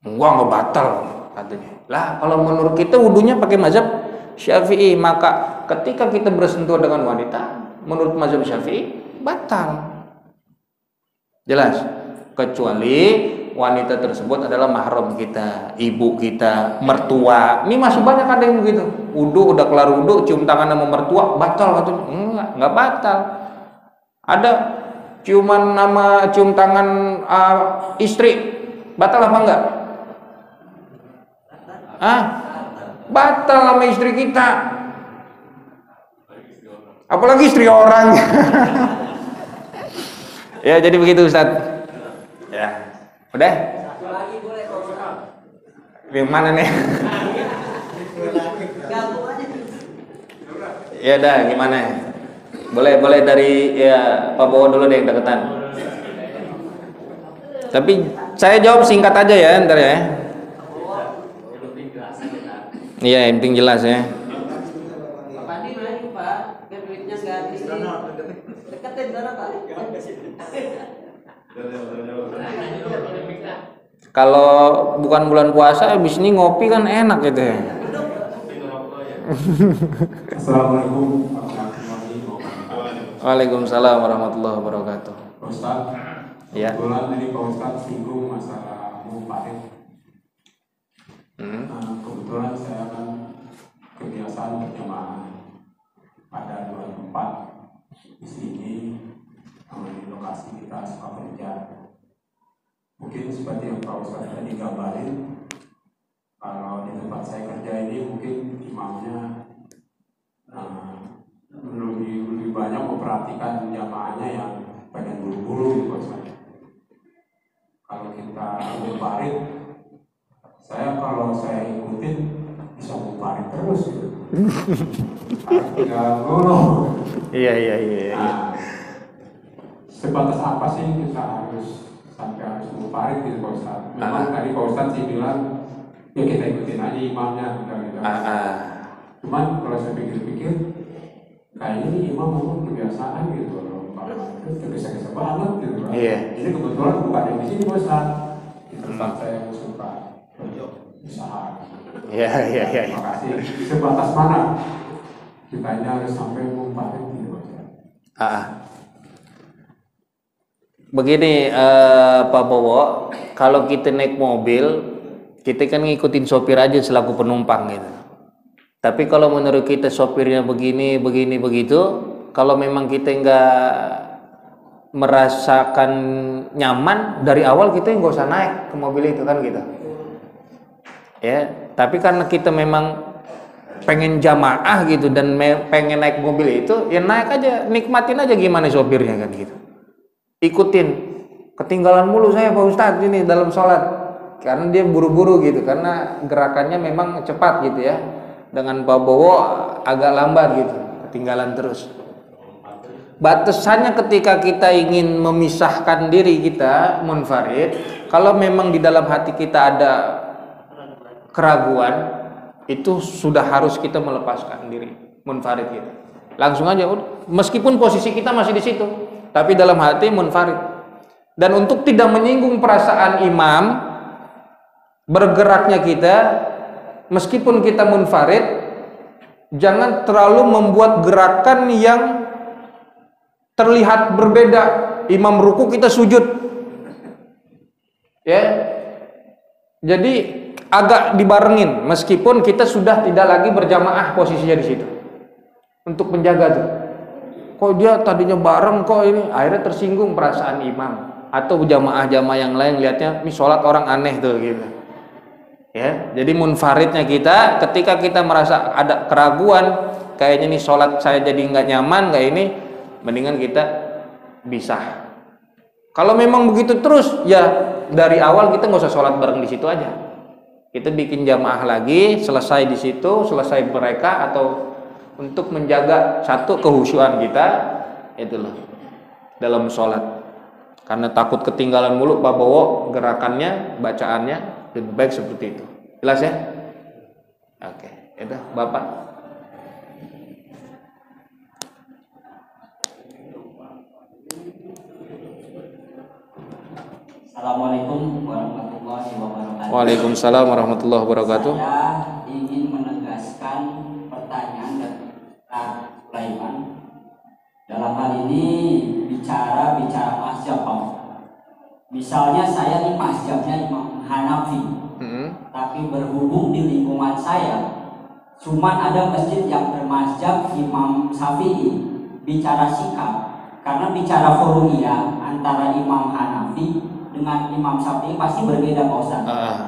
Nggak batal katanya. Lah kalau menurut kita wudunya pakai mazhab Syafi'i, maka ketika kita bersentuhan dengan wanita menurut mazhab Syafi'i batal. Jelas, kecuali wanita tersebut adalah mahram kita, ibu kita, mertua. Ini masih banyak ada yang begitu. Wudu udah kelar wudu, cium tangan sama mertua, batal katanya. Enggak batal. Ada cium tangan istri, batal apa enggak? Batal sama istri kita. Apalagi istri orang. Ya, jadi begitu Ustaz. Ya. Udah? Satu lagi boleh kalau Gimana nih? gabung aja. Ya dah, gimana? Boleh dari ya Pak Bowo dulu deh yang deketan. Tapi saya jawab singkat aja ya, ntar ya. Iya, yang penting jelas ya. Pak Pandi main Pak, biar duitnya nggak habis. Deketin sana Pak. Kalau bukan bulan puasa, habis ini ngopi kan enak gitu ya. Assalamualaikum warahmatullahi wabarakatuh. Waalaikumsalam warahmatullahi wabarakatuh. Pak Ustaz, Ya. kebetulan tadi Pak Ustaz singgung masalah mufarid. Kebetulan saya kan kebiasaan berjamaah pada 2 tempat di sini, di lokasi kita suka kerja. Mungkin seperti yang Pak Ustaz tadi gambarin, kalau di tempat saya kerja ini mungkin imamnya lebih banyak memperhatikan jamaahnya yang pengen buru-buru gitu Pak Ustaz. mumparid, saya kalau saya ikutin bisa mumparid terus gitu. Harus tinggal dulu. Iya. Nah, sebatas apa sih kita harus sampai harus mumparid gitu Pak Ustadz? Memang tadi Pak Ustadz sih bilang ya kita ikutin aja imamnya gitu. Cuman kalau saya pikir-pikir kayaknya ini imam ngomong kebiasaan gitu loh, tergesa-gesa banget gitu kan. Iya. Ini kebetulan bukan yang di sini Pak Ustadz. Itu tempat saya yang suka usaha. Iya. Terima kasih. Sebatas mana kita ini harus sampai mumparid gitu Pak Ustadz? Begini Pak Bowo, kalau kita naik mobil, kita kan ngikutin sopir aja selaku penumpang gitu. Tapi kalau menurut kita sopirnya begini begitu, kalau memang kita nggak merasakan nyaman dari awal, kita nggak usah naik ke mobil itu kan gitu. Ya, tapi karena kita memang pengen jamaah gitu dan pengen naik mobil itu, ya naik aja, nikmatin aja gimana sopirnya kan gitu. Ikutin. Ketinggalan mulu saya Pak Ustadz ini dalam sholat, karena dia buru-buru gitu, karena gerakannya memang cepat gitu ya. Dengan Pak Bowo agak lambat gitu, ketinggalan terus. Batasannya ketika kita ingin memisahkan diri kita munfarid, kalau memang di dalam hati kita ada keraguan, itu sudah harus kita melepaskan diri munfarid gitu. Langsung aja, meskipun posisi kita masih di situ, tapi dalam hati munfarid. Dan untuk tidak menyinggung perasaan imam, bergeraknya kita, meskipun kita munfarid, jangan terlalu membuat gerakan yang terlihat berbeda. Imam ruku kita sujud, ya. Jadi agak dibarengin, meskipun kita sudah tidak lagi berjamaah posisinya di situ, untuk menjaga tuh. Kok dia tadinya bareng, kok ini akhirnya tersinggung perasaan imam atau jamaah-jamaah yang lain lihatnya ini sholat orang aneh tuh gitu. Ya, jadi munfaridnya kita ketika kita merasa ada keraguan, kayaknya nih sholat saya jadi nggak nyaman kayak ini, mendingan kita bisa. Kalau memang begitu terus, ya dari awal kita nggak usah sholat bareng di situ aja. Kita bikin jamaah lagi, selesai di situ, selesai mereka, atau untuk menjaga satu kehusyuan kita itulah dalam sholat. Karena takut ketinggalan mulu Pak Bowo gerakannya, bacaannya. Lebih baik seperti itu. Jelas ya? Oke, itu Bapak. Assalamualaikum warahmatullahi wabarakatuh. Waalaikumsalam warahmatullahi wabarakatuh. Saya ingin menegaskan pertanyaan dari Pak Sulaiman. Dalam hal ini bicara mazhab Pak. Misalnya saya di mazhabnya Imam Hanafi, tapi berhubung di lingkungan saya cuman ada masjid yang bermazhab Imam Syafi'i. Bicara sikap, karena bicara furu'iyah antara Imam Hanafi dengan Imam Syafi'i pasti berbeda Pak Ustaz.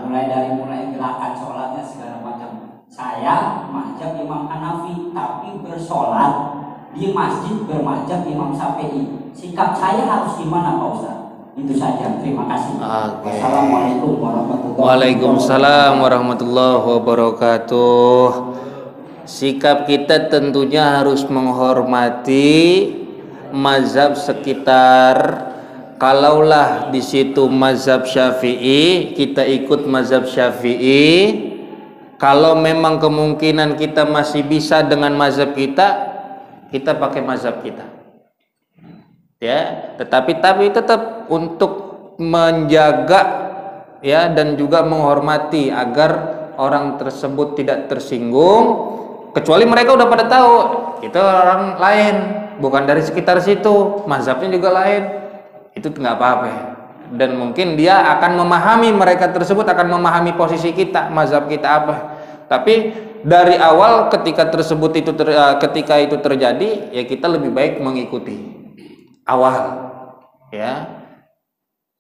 Mulai gerakan sholatnya segala macam. Saya mazhab Imam Hanafi tapi bersolat di masjid bermazhab Imam Syafi'i. Sikap saya harus gimana Pak Ustaz? Itu saja, terima kasih. Wassalamualaikum warahmatullahi wabarakatuh. Waalaikumsalam warahmatullahi wabarakatuh. Sikap kita tentunya harus menghormati mazhab sekitar. Kalaulah di situ mazhab Syafi'i, kita ikut mazhab Syafi'i. Kalau memang kemungkinan kita masih bisa dengan mazhab kita pakai mazhab kita. Ya, tetapi tetap untuk menjaga ya dan juga menghormati agar orang tersebut tidak tersinggung, kecuali mereka udah pada tahu kita orang lain, bukan dari sekitar situ, mazhabnya juga lain, itu nggak apa-apa. Dan mungkin dia akan memahami, mereka tersebut akan memahami posisi kita, mazhab kita apa. Tapi dari awal ketika itu terjadi, ya kita lebih baik mengikuti awal, ya.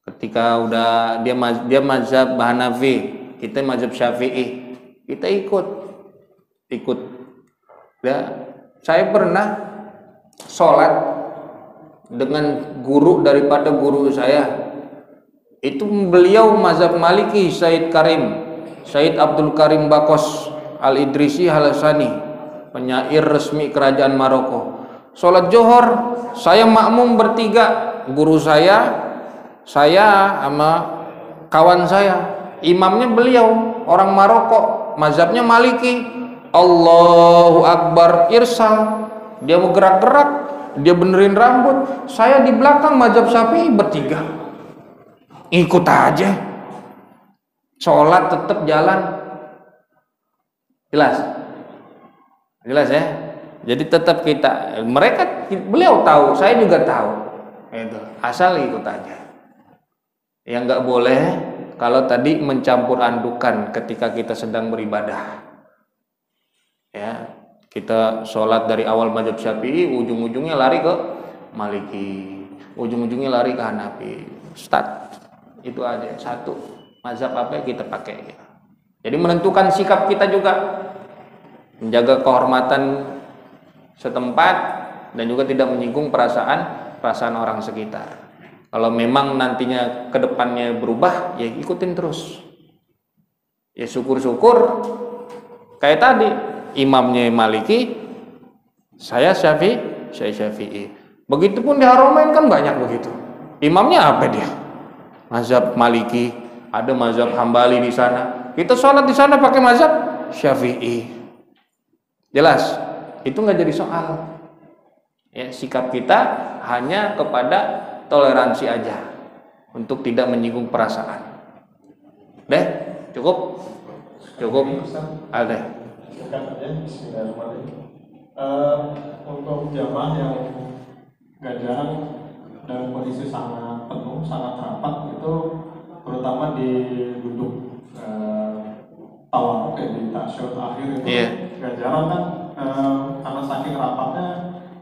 Ketika udah dia mazhab Hanafi, kita mazhab Syafi'i, kita ikut. Ya, saya pernah sholat dengan guru daripada guru saya. Itu beliau mazhab Maliki, Said Abdul Karim Bakos Al-Idrisi Halasani, penyair resmi kerajaan Maroko. Sholat Johor saya makmum bertiga, guru saya sama kawan saya. Imamnya beliau orang Maroko, mazhabnya Maliki. Allahu Akbar irsal, dia mau gerak-gerak, dia benerin rambut. Saya di belakang mazhab Syafi'i bertiga, ikut aja. Sholat tetap jalan. Jelas ya. Jadi tetap beliau tahu, saya juga tahu. Itu asal ikut aja. Yang nggak boleh kalau tadi mencampur adukan ketika kita sedang beribadah. Ya, kita sholat dari awal mazhab Syafi'i, ujung-ujungnya lari ke Maliki, ujung-ujungnya lari ke Hanafi. Start itu aja, satu mazhab apa yang kita pakai. Jadi menentukan sikap kita juga, menjaga kehormatan setempat dan juga tidak menyinggung perasaan orang sekitar. Kalau memang nantinya kedepannya berubah, ya ikutin terus. Ya syukur-syukur kayak tadi, imamnya Maliki, saya Syafi'i. Begitupun di Haramain kan banyak begitu. Imamnya apa dia? Mazhab Maliki, ada mazhab Hambali di sana. Kita sholat di sana pakai mazhab Syafi'i. Jelas? Itu nggak jadi soal. Ya, sikap kita hanya kepada toleransi aja, untuk tidak menyinggung perasaan. Deh, cukup. Ada. Untuk jamaah yang nggak jarang dalam kondisi sangat penuh, sangat rapat itu, terutama di duduk tawarruk di tasyahud akhir itu, nggak jarang kan, karena saking rapatnya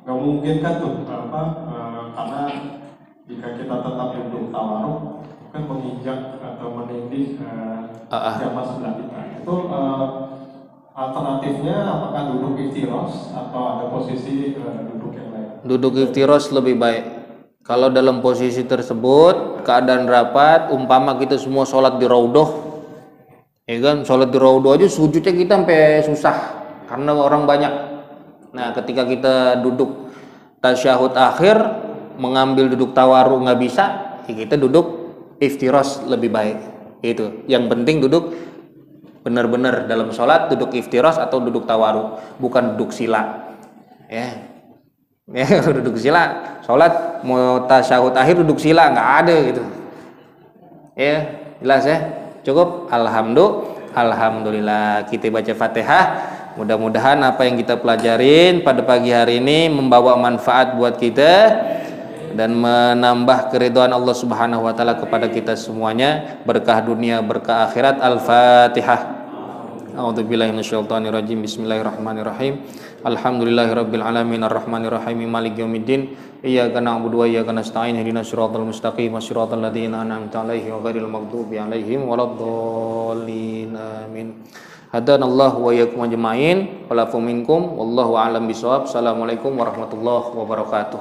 nggak mungkin kan tuh karena jika kita tetap duduk tawarruk kan menginjak atau menindih jamaah sebelah kita. Itu alternatifnya apakah duduk iftiros atau ada posisi duduk yang lain? Duduk iftiros lebih baik. Kalau dalam posisi tersebut keadaan rapat, umpama kita semua sholat di raudhah, ya kan, sholat di raudhah aja sujudnya kita sampai susah karena orang banyak. Nah, ketika kita duduk tasyahud akhir, mengambil duduk tawarruk nggak bisa, ya kita duduk iftiros lebih baik. Itu yang penting, duduk benar-benar dalam sholat duduk iftiros atau duduk tawarruk, bukan duduk sila. Ya duduk sila, sholat mau tasyahud akhir duduk sila, nggak ada gitu. Ya jelas ya, cukup. Alhamdulillah, kita baca Fatihah. Mudah-mudahan apa yang kita pelajarin pada pagi hari ini membawa manfaat buat kita dan menambah keridhaan Allah Subhanahu wa taala kepada kita semuanya, berkah dunia, berkah akhirat. Al-Fatihah. A'udzubillahi minasyaitonir rajim. Bismillahirrahmanirrahim. Alhamdulillahirabbil alamin arrahmanir rahim maliki yaumiddin. Iyyaka na'budu wa iyyaka nasta'in. Ihdinas siratal mustaqim, siratal ladzina an'amta 'alaihim ghairil maghdubi 'alaihim waladdallin. Amin. Hadanallahu wa iyyakum ajma'in. Walafu minkum wallahu a'lam bishawab. Assalamualaikum warahmatullahi wabarakatuh.